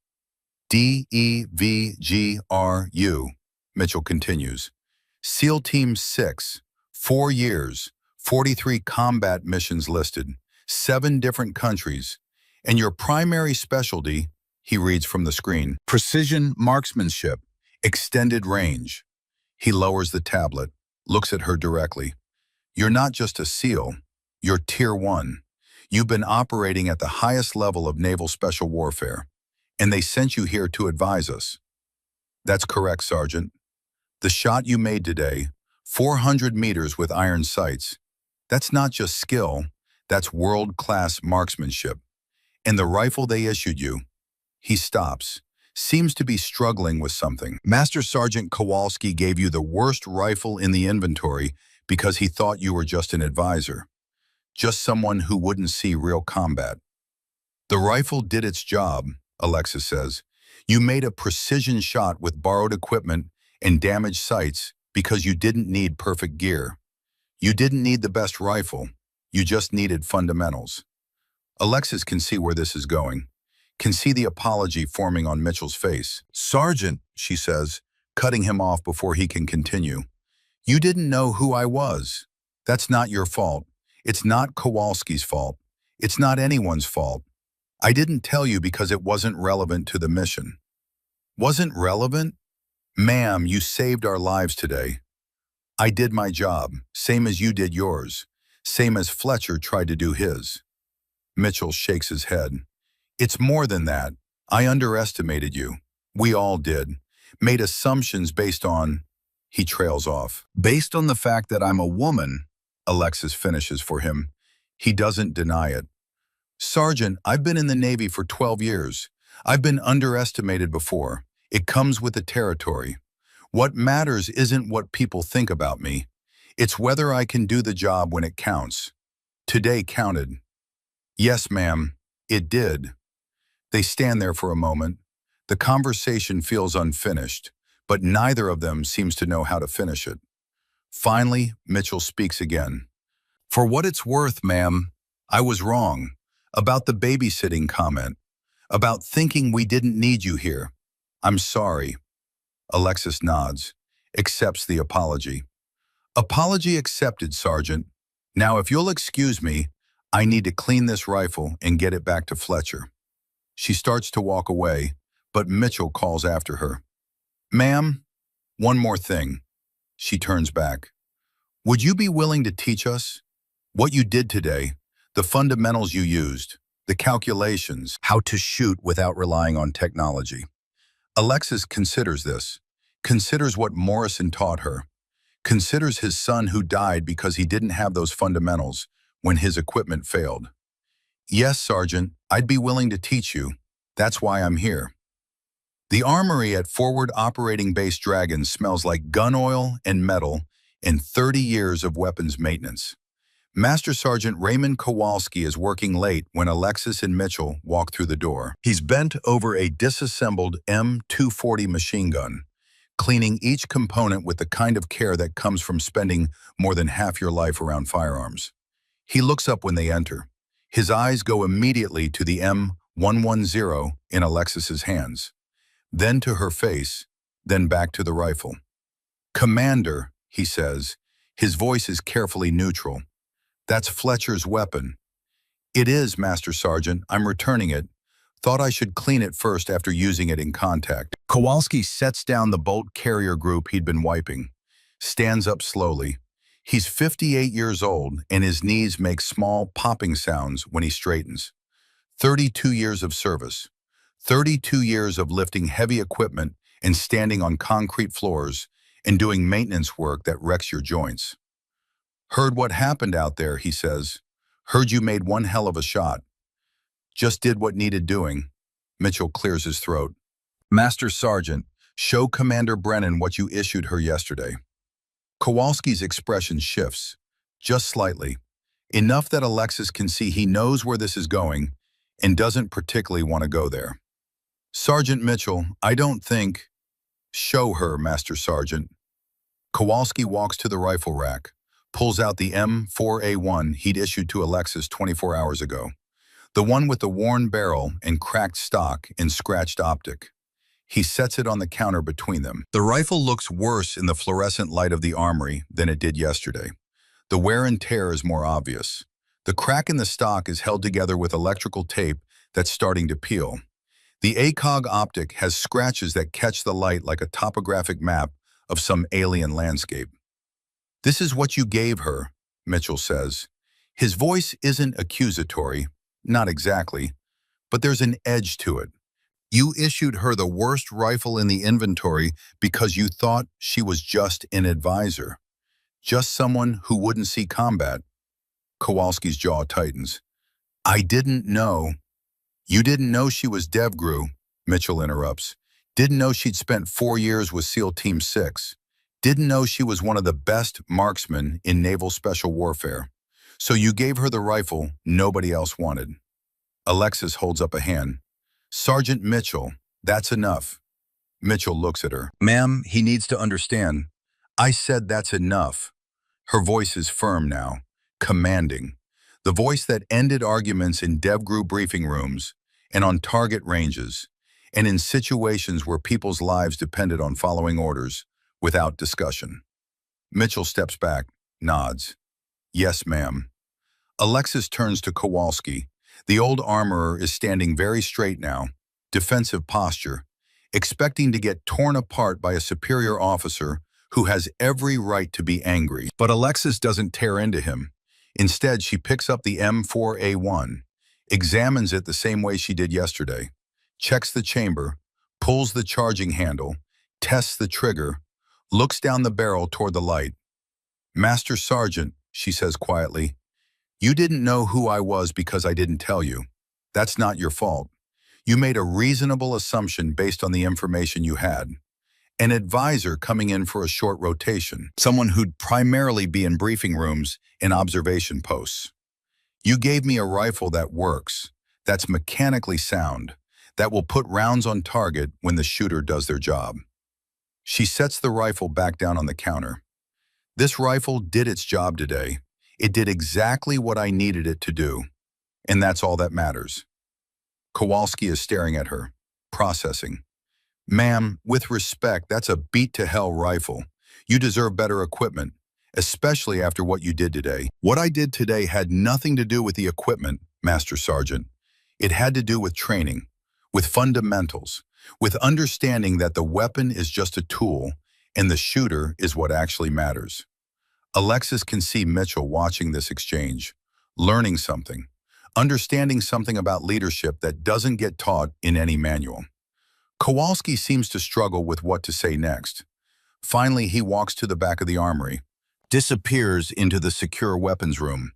DEVGRU, Mitchell continues. SEAL Team 6, 4 years, 43 combat missions listed, 7 different countries, and your primary specialty, he reads from the screen, precision marksmanship, extended range. He lowers the tablet, looks at her directly. You're not just a SEAL, you're Tier 1. You've been operating at the highest level of naval special warfare, and they sent you here to advise us. That's correct, Sergeant. The shot you made today, 400 meters with iron sights, that's not just skill, that's world-class marksmanship. And the rifle they issued you, he stops, seems to be struggling with something. Master Sergeant Kowalski gave you the worst rifle in the inventory because he thought you were just an advisor, just someone who wouldn't see real combat. The rifle did its job, Alexis says. You made a precision shot with borrowed equipment and damaged sights because you didn't need perfect gear. You didn't need the best rifle, you just needed fundamentals. Alexis can see where this is going, can see the apology forming on Mitchell's face. Sergeant, she says, cutting him off before he can continue. You didn't know who I was. That's not your fault. It's not Kowalski's fault. It's not anyone's fault. I didn't tell you because it wasn't relevant to the mission. Wasn't relevant? Ma'am, you saved our lives today. I did my job, same as you did yours, same as Fletcher tried to do his. Mitchell shakes his head. It's more than that. I underestimated you. We all did. Made assumptions based on... He trails off. Based on the fact that I'm a woman, Alexis finishes for him. He doesn't deny it. Sergeant, I've been in the Navy for 12 years. I've been underestimated before. It comes with the territory. What matters isn't what people think about me. It's whether I can do the job when it counts. Today counted. Yes, ma'am, it did. They stand there for a moment. The conversation feels unfinished, but neither of them seems to know how to finish it. Finally, Mitchell speaks again. For what it's worth, ma'am, I was wrong. About the babysitting comment. About thinking we didn't need you here. I'm sorry. Alexis nods, accepts the apology. Apology accepted, Sergeant. Now, if you'll excuse me, I need to clean this rifle and get it back to Fletcher. She starts to walk away, but Mitchell calls after her. Ma'am, one more thing. She turns back. Would you be willing to teach us what you did today, the fundamentals you used, the calculations, how to shoot without relying on technology? Alexis considers this, considers what Morrison taught her, considers his son who died because he didn't have those fundamentals when his equipment failed. Yes, Sergeant, I'd be willing to teach you. That's why I'm here. The armory at Forward Operating Base Dragon smells like gun oil and metal and 30 years of weapons maintenance. Master Sergeant Raymond Kowalski is working late when Alexis and Mitchell walk through the door. He's bent over a disassembled M240 machine gun, cleaning each component with the kind of care that comes from spending more than half your life around firearms. He looks up when they enter. His eyes go immediately to the M110 in Alexis's hands, then to her face, then back to the rifle. Commander, he says, his voice is carefully neutral. That's Fletcher's weapon. It is, Master Sergeant. I'm returning it. Thought I should clean it first after using it in contact. Kowalski sets down the bolt carrier group he'd been wiping, stands up slowly. He's 58 years old, and his knees make small popping sounds when he straightens. 32 years of service. 32 years of lifting heavy equipment and standing on concrete floors and doing maintenance work that wrecks your joints. Heard what happened out there, he says. Heard you made one hell of a shot. Just did what needed doing. Mitchell clears his throat. Master Sergeant, show Commander Brennan what you issued her yesterday. Kowalski's expression shifts, just slightly, enough that Alexis can see he knows where this is going and doesn't particularly want to go there. Sergeant Mitchell, I don't think... Show her, Master Sergeant. Kowalski walks to the rifle rack, pulls out the M4A1 he'd issued to Alexis 24 hours ago, the one with the worn barrel and cracked stock and scratched optic. He sets it on the counter between them. The rifle looks worse in the fluorescent light of the armory than it did yesterday. The wear and tear is more obvious. The crack in the stock is held together with electrical tape that's starting to peel. The ACOG optic has scratches that catch the light like a topographic map of some alien landscape. This is what you gave her, Mitchell says. His voice isn't accusatory, not exactly, but there's an edge to it. You issued her the worst rifle in the inventory because you thought she was just an advisor, just someone who wouldn't see combat. Kowalski's jaw tightens. I didn't know. You didn't know she was DevGru, Mitchell interrupts. Didn't know she'd spent 4 years with SEAL Team 6. Didn't know she was one of the best marksmen in naval special warfare. So you gave her the rifle nobody else wanted. Alexis holds up a hand. Sergeant Mitchell, that's enough. Mitchell looks at her. Ma'am, he needs to understand. I said that's enough. Her voice is firm now, commanding. The voice that ended arguments in DevGru briefing rooms and on target ranges and in situations where people's lives depended on following orders without discussion. Mitchell steps back, nods. Yes, ma'am. Alexis turns to Kowalski. The old armorer is standing very straight now, defensive posture, expecting to get torn apart by a superior officer who has every right to be angry. But Alexis doesn't tear into him. Instead, she picks up the M4A1, examines it the same way she did yesterday, checks the chamber, pulls the charging handle, tests the trigger, looks down the barrel toward the light. Master Sergeant, she says quietly, you didn't know who I was because I didn't tell you. That's not your fault. You made a reasonable assumption based on the information you had. An advisor coming in for a short rotation, someone who'd primarily be in briefing rooms and observation posts. You gave me a rifle that works, that's mechanically sound, that will put rounds on target when the shooter does their job. She sets the rifle back down on the counter. This rifle did its job today. It did exactly what I needed it to do. And that's all that matters. Kowalski is staring at her, processing. Ma'am, with respect, that's a beat-to-hell rifle. You deserve better equipment, especially after what you did today. What I did today had nothing to do with the equipment, Master Sergeant. It had to do with training, with fundamentals, with understanding that the weapon is just a tool and the shooter is what actually matters. Alexis can see Mitchell watching this exchange, learning something, understanding something about leadership that doesn't get taught in any manual. Kowalski seems to struggle with what to say next. Finally, he walks to the back of the armory, disappears into the secure weapons room.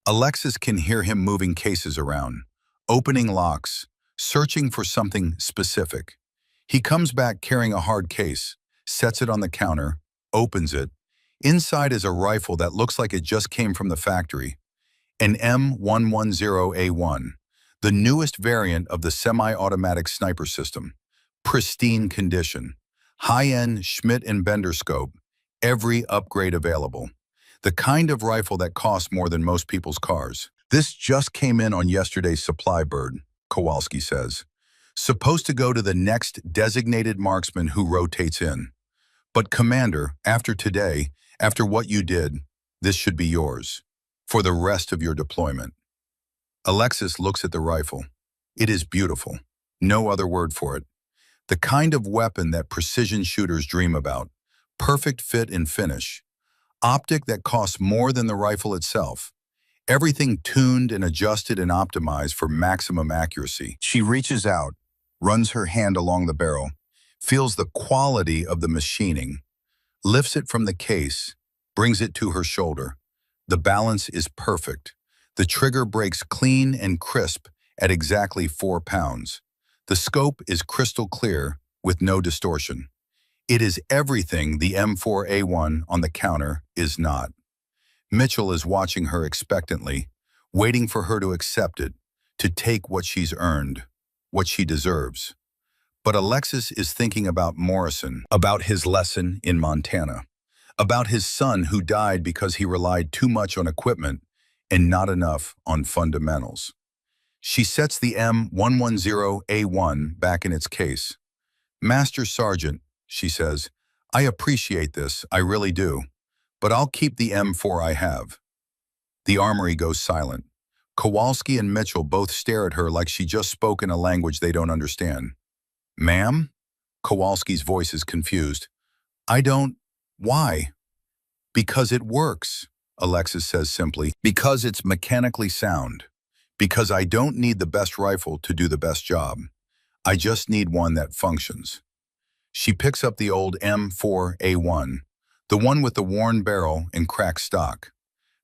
Alexis can hear him moving cases around, opening locks, searching for something specific. He comes back carrying a hard case, sets it on the counter, opens it. Inside is a rifle that looks like it just came from the factory, an M110A1, the newest variant of the semi-automatic sniper system. Pristine condition, high-end Schmidt and Bender scope, every upgrade available. The kind of rifle that costs more than most people's cars. This just came in on yesterday's supply bird, Kowalski says. Supposed to go to the next designated marksman who rotates in. But Commander, after today, after what you did, this should be yours, for the rest of your deployment. Alexis looks at the rifle. It is beautiful. No other word for it. The kind of weapon that precision shooters dream about. Perfect fit and finish. Optic that costs more than the rifle itself. Everything tuned and adjusted and optimized for maximum accuracy. She reaches out, runs her hand along the barrel, feels the quality of the machining, lifts it from the case, brings it to her shoulder. The balance is perfect. The trigger breaks clean and crisp at exactly 4 pounds. The scope is crystal clear with no distortion. It is everything the M4A1 on the counter is not. Mitchell is watching her expectantly, waiting for her to accept it, to take what she's earned, what she deserves. But Alexis is thinking about Morrison, about his lesson in Montana, about his son who died because he relied too much on equipment and not enough on fundamentals. She sets the M110A1 back in its case. Master Sergeant, she says, I appreciate this, I really do, but I'll keep the M4 I have. The armory goes silent. Kowalski and Mitchell both stare at her like she just spoke in a language they don't understand. Ma'am? Kowalski's voice is confused. Why? Because it works, Alexis says simply. Because it's mechanically sound. Because I don't need the best rifle to do the best job. I just need one that functions. She picks up the old M4A1, the one with the worn barrel and cracked stock.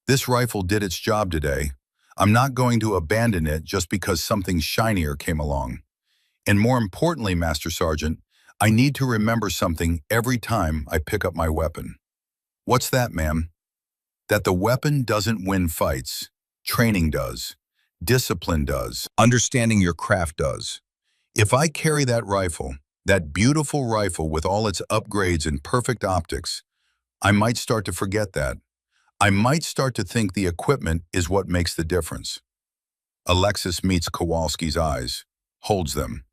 This rifle did its job today. I'm not going to abandon it just because something shinier came along. And more importantly, Master Sergeant, I need to remember something every time I pick up my weapon. What's that, ma'am? That the weapon doesn't win fights. Training does. Discipline does. Understanding your craft does. If I carry that rifle, that beautiful rifle with all its upgrades and perfect optics, I might start to forget that. I might start to think the equipment is what makes the difference. Alexis meets Kowalski's eyes, holds them.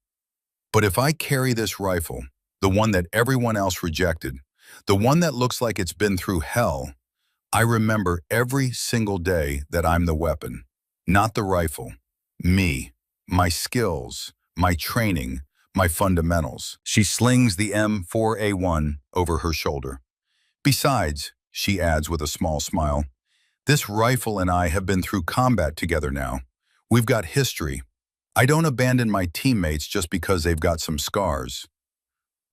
But if I carry this rifle, the one that everyone else rejected, the one that looks like it's been through hell, I remember every single day that I'm the weapon, not the rifle. Me, my skills, my training, my fundamentals. She slings the M4A1 over her shoulder. Besides, she adds with a small smile, this rifle and I have been through combat together now. We've got history. I don't abandon my teammates just because they've got some scars.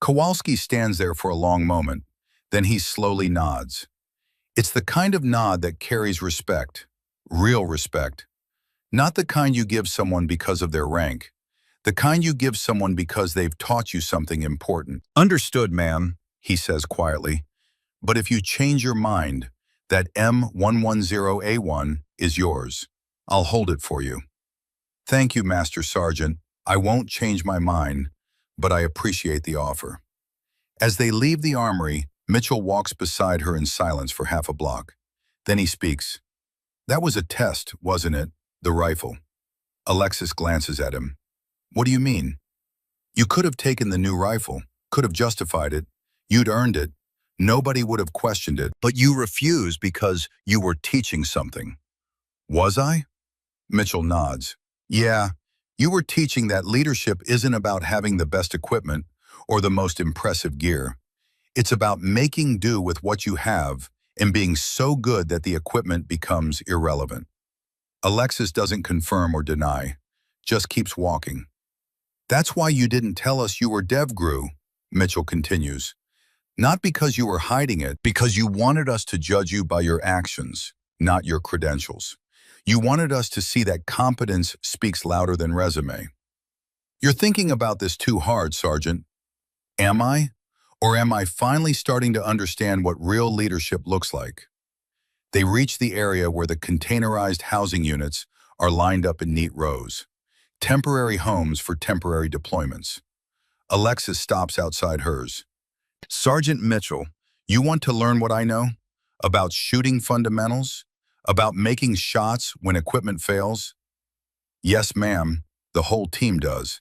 Kowalski stands there for a long moment. Then he slowly nods. It's the kind of nod that carries respect, real respect. Not the kind you give someone because of their rank. The kind you give someone because they've taught you something important. Understood, ma'am, he says quietly. But if you change your mind, that M110A1 is yours. I'll hold it for you. Thank you, Master Sergeant. I won't change my mind, but I appreciate the offer. As they leave the armory, Mitchell walks beside her in silence for half a block. Then he speaks. That was a test, wasn't it? The rifle. Alexis glances at him. What do you mean? You could have taken the new rifle, could have justified it. You'd earned it. Nobody would have questioned it. But you refused because you were teaching something. Was I? Mitchell nods. Yeah, you were teaching that leadership isn't about having the best equipment or the most impressive gear. It's about making do with what you have and being so good that the equipment becomes irrelevant. Alexis doesn't confirm or deny, just keeps walking. That's why you didn't tell us you were DevGru, Mitchell continues. Not because you were hiding it, because you wanted us to judge you by your actions, not your credentials. You wanted us to see that competence speaks louder than resume. You're thinking about this too hard, Sergeant. Am I? Or am I finally starting to understand what real leadership looks like? They reach the area where the containerized housing units are lined up in neat rows. Temporary homes for temporary deployments. Alexis stops outside hers. Sergeant Mitchell, you want to learn what I know? About shooting fundamentals? About making shots when equipment fails? Yes, ma'am, the whole team does.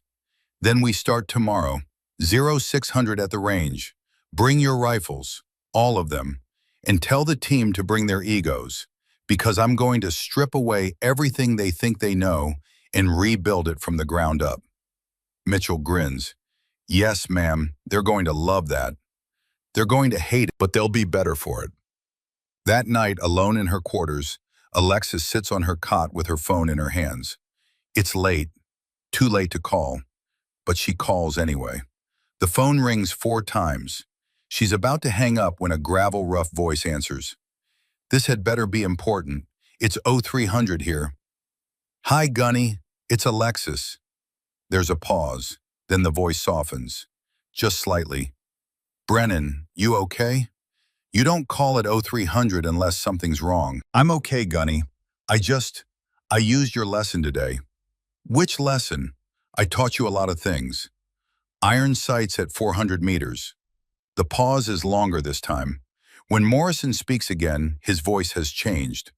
Then we start tomorrow, 0600 at the range. Bring your rifles, all of them, and tell the team to bring their egos, because I'm going to strip away everything they think they know and rebuild it from the ground up. Mitchell grins. Yes, ma'am, they're going to love that. They're going to hate it, but they'll be better for it. That night, alone in her quarters, Alexis sits on her cot with her phone in her hands. It's late, too late to call, but she calls anyway. The phone rings 4 times. She's about to hang up when a gravel-rough voice answers. This had better be important. It's 0300 here. Hi, Gunny. It's Alexis. There's a pause. Then the voice softens. Just slightly. Brennan, you okay? You don't call at 0300 unless something's wrong. I'm okay, Gunny. I used your lesson today. Which lesson? I taught you a lot of things. Iron sights at 400 meters. The pause is longer this time. When Morrison speaks again, his voice has changed.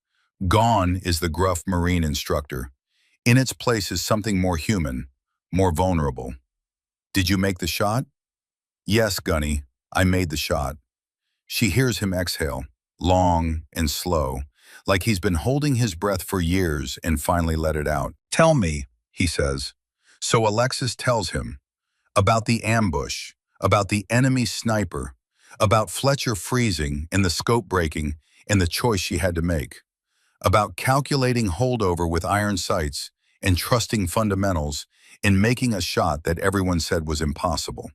Gone is the gruff Marine instructor. In its place is something more human, more vulnerable. Did you make the shot? Yes, Gunny, I made the shot. She hears him exhale, long and slow, like he's been holding his breath for years and finally let it out. Tell me, he says. So Alexis tells him about the ambush, about the enemy sniper, about Fletcher freezing and the scope breaking and the choice she had to make, about calculating holdover with iron sights and trusting fundamentals and making a shot that everyone said was impossible.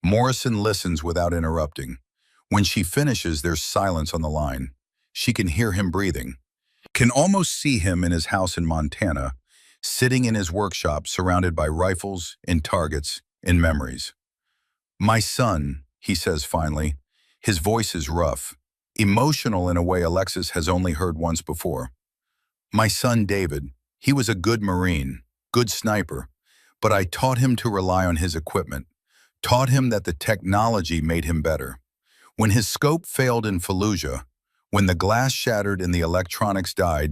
Morrison listens without interrupting. When she finishes, there's silence on the line. She can hear him breathing. Can almost see him in his house in Montana, sitting in his workshop surrounded by rifles and targets and memories. My son, he says finally. His voice is rough, emotional in a way Alexis has only heard once before. My son David, he was a good Marine, good sniper, but I taught him to rely on his equipment, taught him that the technology made him better. When his scope failed in Fallujah, when the glass shattered and the electronics died,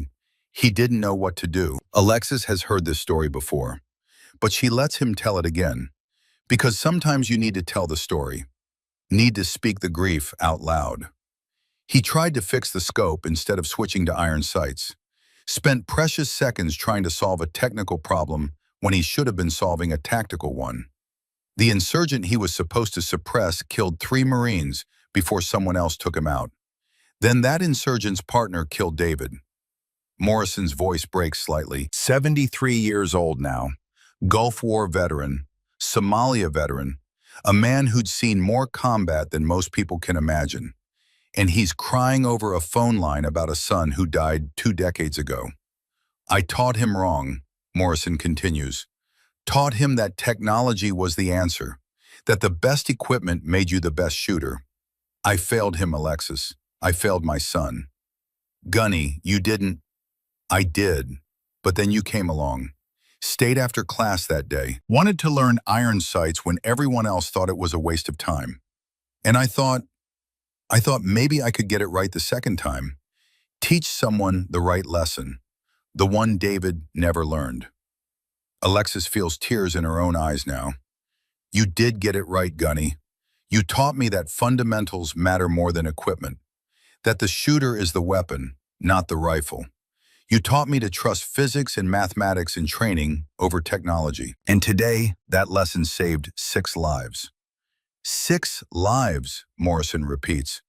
he didn't know what to do. Alexis has heard this story before, but she lets him tell it again. Because sometimes you need to tell the story, need to speak the grief out loud. He tried to fix the scope instead of switching to iron sights, spent precious seconds trying to solve a technical problem when he should have been solving a tactical one. The insurgent he was supposed to suppress killed 3 Marines before someone else took him out. Then that insurgent's partner killed David. Morrison's voice breaks slightly. 73 years old now, Gulf War veteran, Somalia veteran, a man who'd seen more combat than most people can imagine. And he's crying over a phone line about a son who died 2 decades ago. I taught him wrong, Morrison continues. Taught him that technology was the answer, that the best equipment made you the best shooter. I failed him, Alexis. I failed my son. Gunny, you didn't. I did, but then you came along. Stayed after class that day, wanted to learn iron sights when everyone else thought it was a waste of time. And I thought maybe I could get it right the second time. Teach someone the right lesson, the one David never learned. Alexis feels tears in her own eyes now. You did get it right, Gunny. You taught me that fundamentals matter more than equipment, that the shooter is the weapon, not the rifle. You taught me to trust physics and mathematics in training over technology. And today, that lesson saved 6 lives. 6 lives, Morrison repeats,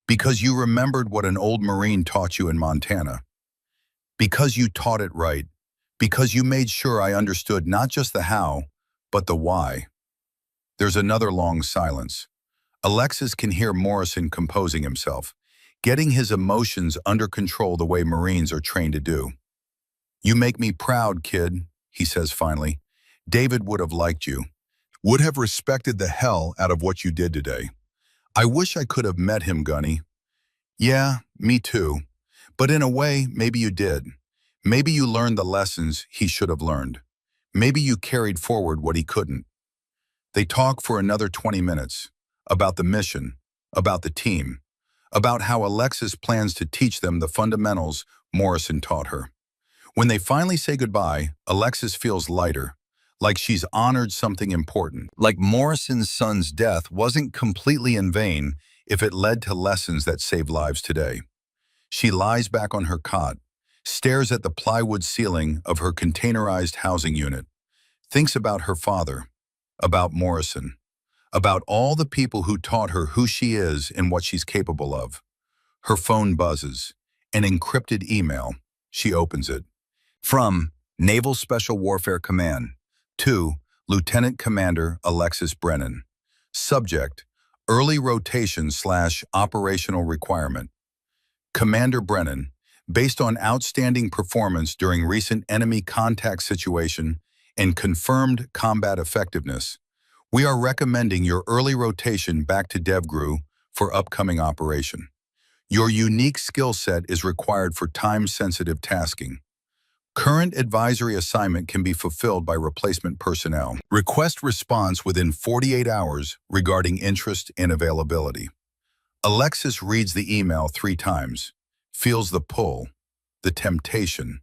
because you remembered what an old Marine taught you in Montana. Because you taught it right. Because you made sure I understood not just the how, but the why. There's another long silence. Alexis can hear Morrison composing himself, getting his emotions under control the way Marines are trained to do. You make me proud, kid, he says finally. David would have liked you, would have respected the hell out of what you did today. I wish I could have met him, Gunny. Yeah, me too. But in a way, maybe you did. Maybe you learned the lessons he should have learned. Maybe you carried forward what he couldn't. They talk for another 20 minutes about the mission, about the team, about how Alexis plans to teach them the fundamentals Morrison taught her. When they finally say goodbye, Alexis feels lighter, like she's honored something important. Like Morrison's son's death wasn't completely in vain if it led to lessons that save lives today. She lies back on her cot, stares at the plywood ceiling of her containerized housing unit, thinks about her father, about Morrison, about all the people who taught her who she is and what she's capable of. Her phone buzzes, an encrypted email. She opens it. From Naval Special Warfare Command to Lieutenant Commander Alexis Brennan. Subject, early rotation/operational requirement. Commander Brennan, based on outstanding performance during recent enemy contact situation and confirmed combat effectiveness, we are recommending your early rotation back to DevGru for upcoming operation. Your unique skill set is required for time-sensitive tasking. Current advisory assignment can be fulfilled by replacement personnel. Request response within 48 hours regarding interest and availability. Alexis reads the email 3 times, feels the pull, the temptation.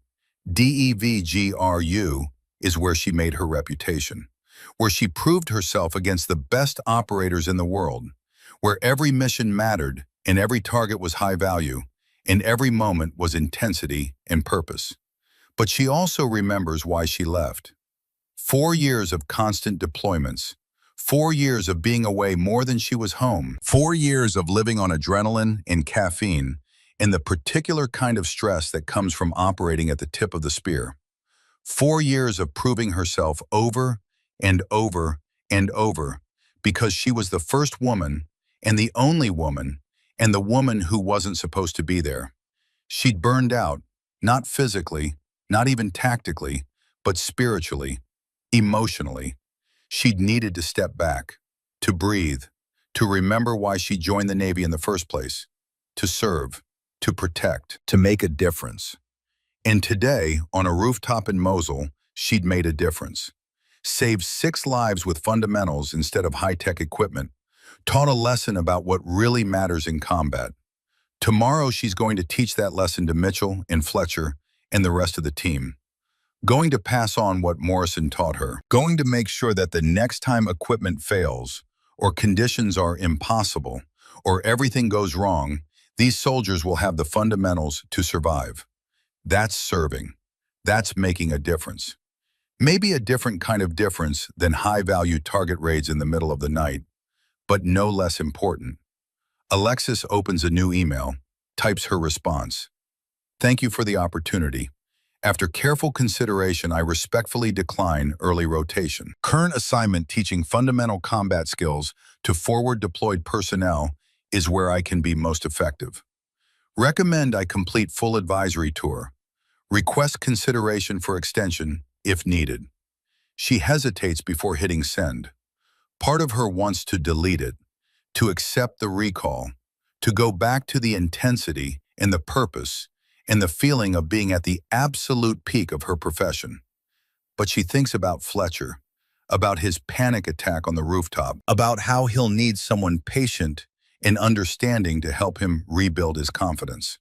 DEVGRU is where she made her reputation, where she proved herself against the best operators in the world, where every mission mattered and every target was high value, and every moment was intensity and purpose. But she also remembers why she left. 4 years of constant deployments, 4 years of being away more than she was home, 4 years of living on adrenaline and caffeine, and the particular kind of stress that comes from operating at the tip of the spear. 4 years of proving herself over and over and over, because she was the first woman and the only woman and the woman who wasn't supposed to be there. She'd burned out, not physically, not even tactically, but spiritually, emotionally. She'd needed to step back, to breathe, to remember why she joined the Navy in the first place, to serve, to protect, to make a difference. And today, on a rooftop in Mosul, she'd made a difference. Saved 6 lives with fundamentals instead of high-tech equipment, taught a lesson about what really matters in combat. Tomorrow, she's going to teach that lesson to Mitchell and Fletcher and the rest of the team. Going to pass on what Morrison taught her. Going to make sure that the next time equipment fails, or conditions are impossible, or everything goes wrong, these soldiers will have the fundamentals to survive. That's serving. That's making a difference. Maybe a different kind of difference than high-value target raids in the middle of the night, but no less important. Alexis opens a new email, types her response. Thank you for the opportunity. After careful consideration, I respectfully decline early rotation. Current assignment teaching fundamental combat skills to forward deployed personnel is where I can be most effective. Recommend I complete full advisory tour. Request consideration for extension if needed. She hesitates before hitting send. Part of her wants to delete it, to accept the recall, to go back to the intensity and the purpose and the feeling of being at the absolute peak of her profession. But she thinks about Fletcher, about his panic attack on the rooftop, about how he'll need someone patient and understanding to help him rebuild his confidence,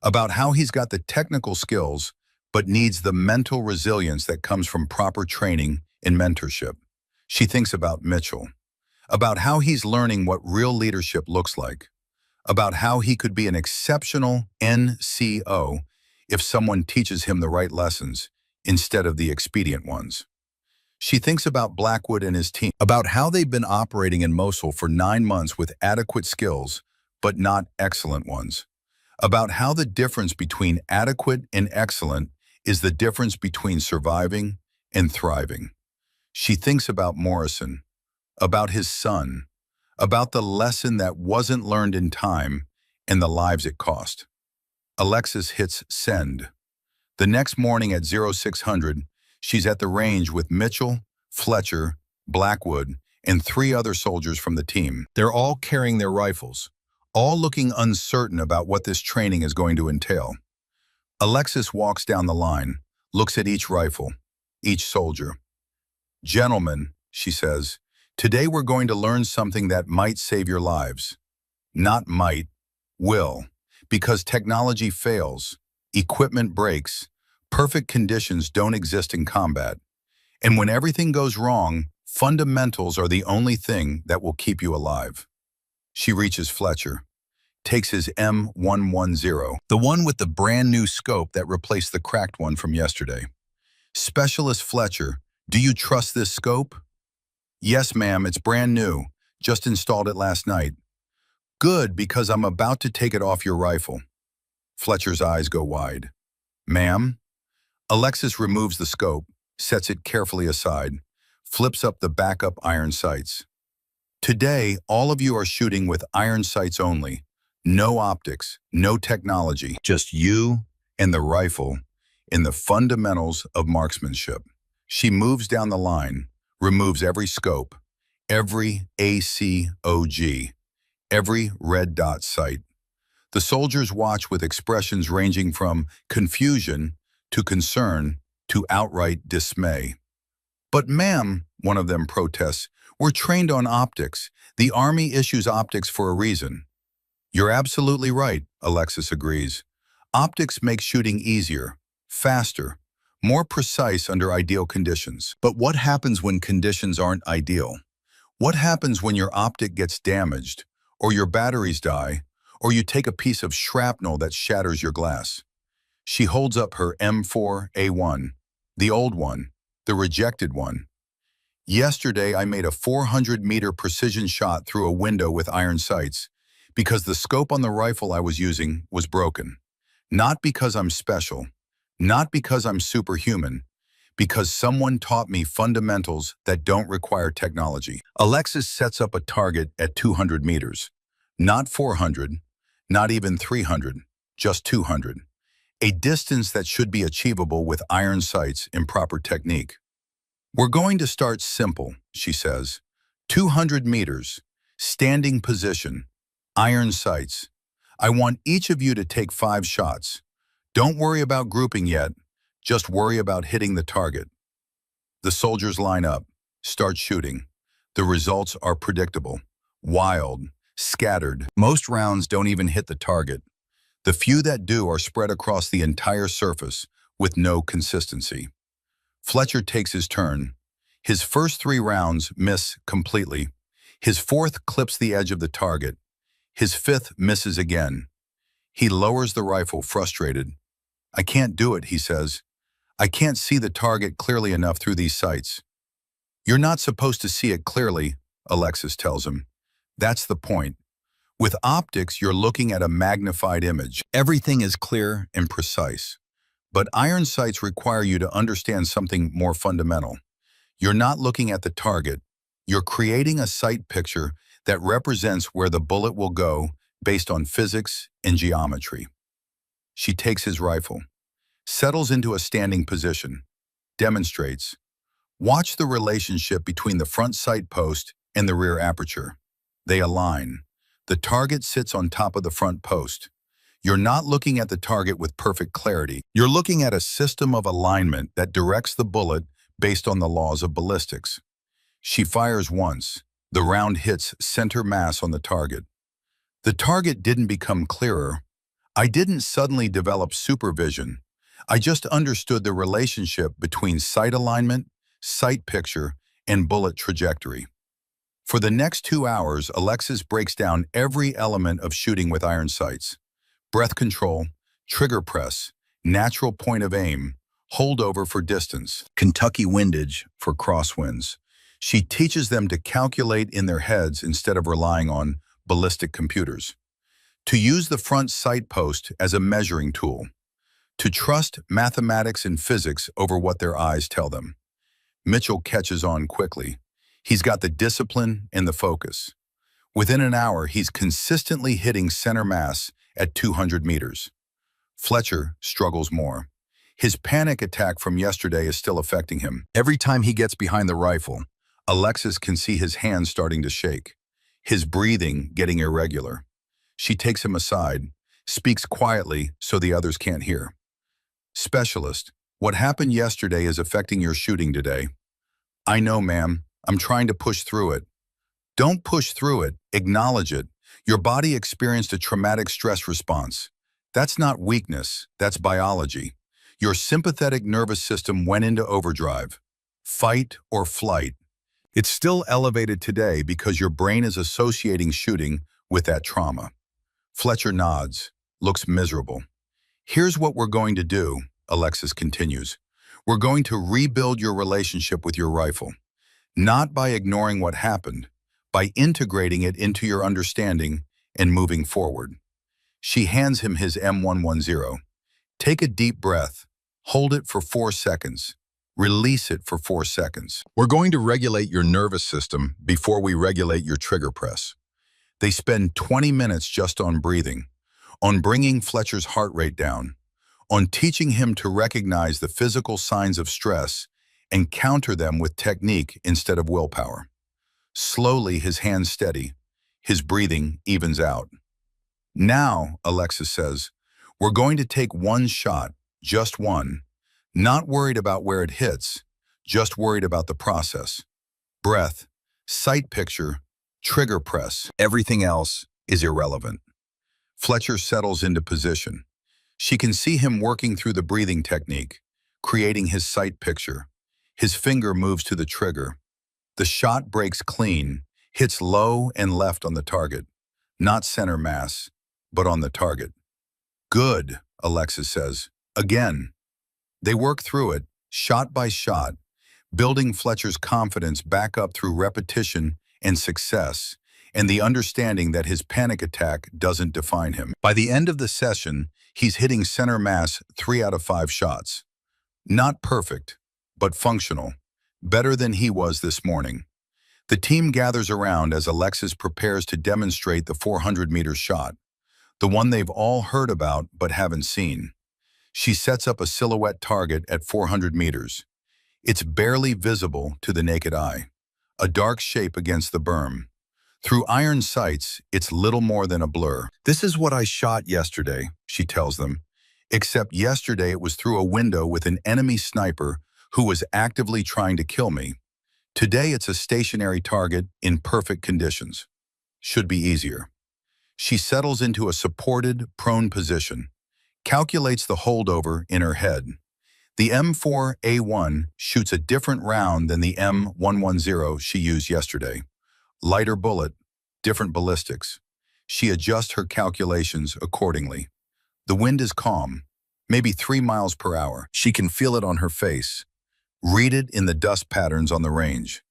about how he's got the technical skills but needs the mental resilience that comes from proper training and mentorship. She thinks about Mitchell, about how he's learning what real leadership looks like, about how he could be an exceptional NCO if someone teaches him the right lessons instead of the expedient ones. She thinks about Blackwood and his team, about how they've been operating in Mosul for 9 months with adequate skills, but not excellent ones. About how the difference between adequate and excellent is the difference between surviving and thriving. She thinks about Morrison, about his son, about the lesson that wasn't learned in time and the lives it cost. Alexis hits send. The next morning at 0600, she's at the range with Mitchell, Fletcher, Blackwood, and 3 other soldiers from the team. They're all carrying their rifles, all looking uncertain about what this training is going to entail. Alexis walks down the line, looks at each rifle, each soldier. "Gentlemen," she says, "today we're going to learn something that might save your lives. Not might, will. Because technology fails, equipment breaks, perfect conditions don't exist in combat. And when everything goes wrong, fundamentals are the only thing that will keep you alive." She reaches Fletcher, takes his M110, the one with the brand new scope that replaced the cracked one from yesterday. "Specialist Fletcher, do you trust this scope?" "Yes, ma'am, it's brand new. Just installed it last night." "Good, because I'm about to take it off your rifle." Fletcher's eyes go wide. "Ma'am?" Alexis removes the scope, sets it carefully aside, flips up the backup iron sights. "Today, all of you are shooting with iron sights only. No optics, no technology, just you and the rifle in the fundamentals of marksmanship." She moves down the line, removes every scope, every ACOG, every red dot sight. The soldiers watch with expressions ranging from confusion to concern to outright dismay. "But ma'am," one of them protests, "we're trained on optics. The Army issues optics for a reason." "You're absolutely right," Alexis agrees. "Optics make shooting easier, faster, more precise under ideal conditions. But what happens when conditions aren't ideal? What happens when your optic gets damaged, or your batteries die, or you take a piece of shrapnel that shatters your glass?" She holds up her M4A1, the old one, the rejected one. "Yesterday I made a 400-meter precision shot through a window with iron sights because the scope on the rifle I was using was broken. Not because I'm special, not because I'm superhuman, because someone taught me fundamentals that don't require technology." Alexis sets up a target at 200 meters. Not 400, not even 300, just 200. A distance that should be achievable with iron sights in proper technique. "We're going to start simple," she says. 200 meters, standing position, iron sights. I want each of you to take 5 shots. Don't worry about grouping yet, just worry about hitting the target." The soldiers line up, start shooting. The results are predictable, wild, scattered. Most rounds don't even hit the target. The few that do are spread across the entire surface with no consistency. Fletcher takes his turn. His first 3 rounds miss completely. His 4th clips the edge of the target. His 5th misses again. He lowers the rifle, frustrated. "I can't do it," he says. "I can't see the target clearly enough through these sights." "You're not supposed to see it clearly," Alexis tells him. "That's the point. With optics, you're looking at a magnified image. Everything is clear and precise. But iron sights require you to understand something more fundamental. You're not looking at the target. You're creating a sight picture that represents where the bullet will go based on physics and geometry." She takes his rifle, settles into a standing position, demonstrates. "Watch the relationship between the front sight post and the rear aperture. They align. The target sits on top of the front post. You're not looking at the target with perfect clarity. You're looking at a system of alignment that directs the bullet based on the laws of ballistics." She fires once. The round hits center mass on the target. "The target didn't become clearer. I didn't suddenly develop supervision. I just understood the relationship between sight alignment, sight picture, and bullet trajectory. For the next 2 hours, Alexis breaks down every element of shooting with iron sights: breath control, trigger press, natural point of aim, holdover for distance, Kentucky windage for crosswinds. She teaches them to calculate in their heads instead of relying on ballistic computers, to use the front sight post as a measuring tool, to trust mathematics and physics over what their eyes tell them. Mitchell catches on quickly. He's got the discipline and the focus. Within an hour, he's consistently hitting center mass at 200 meters. Fletcher struggles more. His panic attack from yesterday is still affecting him. Every time he gets behind the rifle, Alexis can see his hands starting to shake, his breathing getting irregular. She takes him aside, speaks quietly so the others can't hear. "Specialist, what happened yesterday is affecting your shooting today." "I know, ma'am. I'm trying to push through it." "Don't push through it, acknowledge it. Your body experienced a traumatic stress response. That's not weakness, that's biology. Your sympathetic nervous system went into overdrive. Fight or flight. It's still elevated today because your brain is associating shooting with that trauma." Fletcher nods, looks miserable. "Here's what we're going to do," Alexis continues. "We're going to rebuild your relationship with your rifle, not by ignoring what happened, by integrating it into your understanding and moving forward." She hands him his M110. "Take a deep breath. Hold it for 4 seconds. Release it for 4 seconds. We're going to regulate your nervous system before we regulate your trigger press." They spend 20 minutes just on breathing, on bringing Fletcher's heart rate down, on teaching him to recognize the physical signs of stress and counter them with technique instead of willpower. Slowly, his hands steady. His breathing evens out. "Now," Alexis says, "we're going to take one shot, just one. Not worried about where it hits, just worried about the process. Breath, sight picture, trigger press. Everything else is irrelevant." Fletcher settles into position. She can see him working through the breathing technique, creating his sight picture. His finger moves to the trigger. The shot breaks clean, hits low and left on the target. Not center mass, but on the target. "Good," Alexis says. "Again." They work through it, shot by shot, building Fletcher's confidence back up through repetition and success, and the understanding that his panic attack doesn't define him. By the end of the session, he's hitting center mass 3 out of 5 shots. Not perfect, but functional, better than he was this morning. The team gathers around as Alexis prepares to demonstrate the 400-meter shot, the one they've all heard about but haven't seen. She sets up a silhouette target at 400 meters. It's barely visible to the naked eye, a dark shape against the berm. Through iron sights, it's little more than a blur. "This is what I shot yesterday," she tells them, "except yesterday it was through a window with an enemy sniper who was actively trying to kill me. Today it's a stationary target in perfect conditions. Should be easier." She settles into a supported, prone position, calculates the holdover in her head. The M4A1 shoots a different round than the M110 she used yesterday. Lighter bullet, different ballistics. She adjusts her calculations accordingly. The wind is calm, maybe 3 miles per hour. She can feel it on her face, read it in the dust patterns on the range.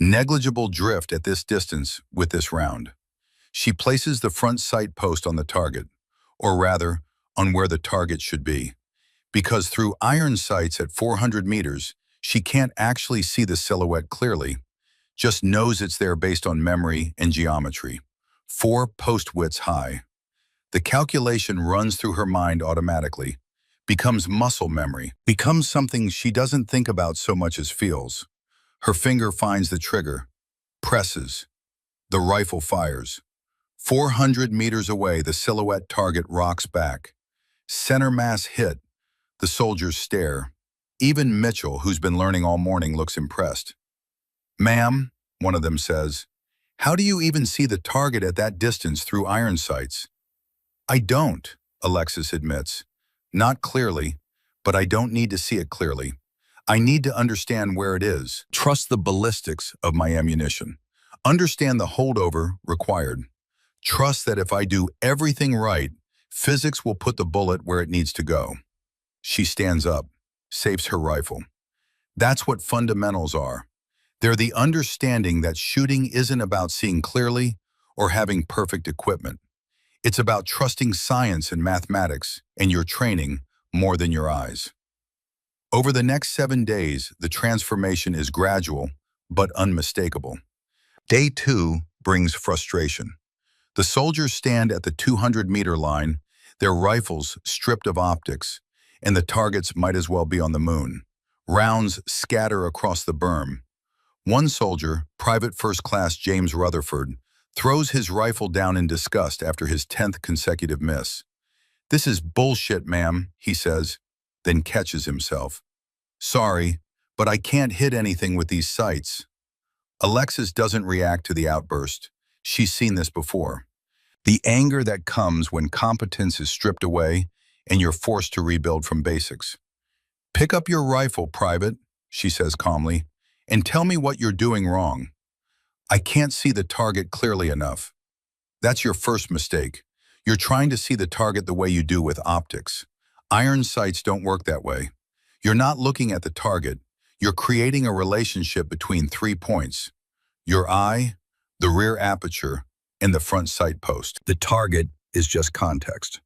Negligible drift at this distance with this round. She places the front sight post on the target, or rather, on where the target should be. Because through iron sights at 400 meters, she can't actually see the silhouette clearly, just knows it's there based on memory and geometry. 4 post widths high. The calculation runs through her mind automatically, becomes muscle memory, becomes something she doesn't think about so much as feels. Her finger finds the trigger, presses. The rifle fires. 400 meters away, the silhouette target rocks back. Center mass hit. The soldiers stare. Even Mitchell, who's been learning all morning, looks impressed. "Ma'am," one of them says, "how do you even see the target at that distance through iron sights?" "I don't," Alexis admits. "Not clearly, but I don't need to see it clearly. I need to understand where it is. Trust the ballistics of my ammunition. Understand the holdover required. Trust that if I do everything right, physics will put the bullet where it needs to go. She stands up, safes her rifle. That's what fundamentals are. They're the understanding that shooting isn't about seeing clearly or having perfect equipment. It's about trusting science and mathematics and your training more than your eyes. Over the next 7 days, the transformation is gradual but unmistakable. Day 2 brings frustration. The soldiers stand at the 200-meter line, their rifles stripped of optics, and the targets might as well be on the moon. Rounds scatter across the berm. One soldier, Private First Class James Rutherford, throws his rifle down in disgust after his 10th consecutive miss. "This is bullshit, ma'am," he says, then catches himself. "Sorry, but I can't hit anything with these sights." Alexis doesn't react to the outburst. She's seen this before. The anger that comes when competence is stripped away and you're forced to rebuild from basics. "Pick up your rifle, Private," she says calmly, "and tell me what you're doing wrong." "I can't see the target clearly enough." That's your first mistake. You're trying to see the target the way you do with optics. Iron sights don't work that way. You're not looking at the target. You're creating a relationship between 3 points: your eye, the rear aperture, and the front sight post. The target is just context.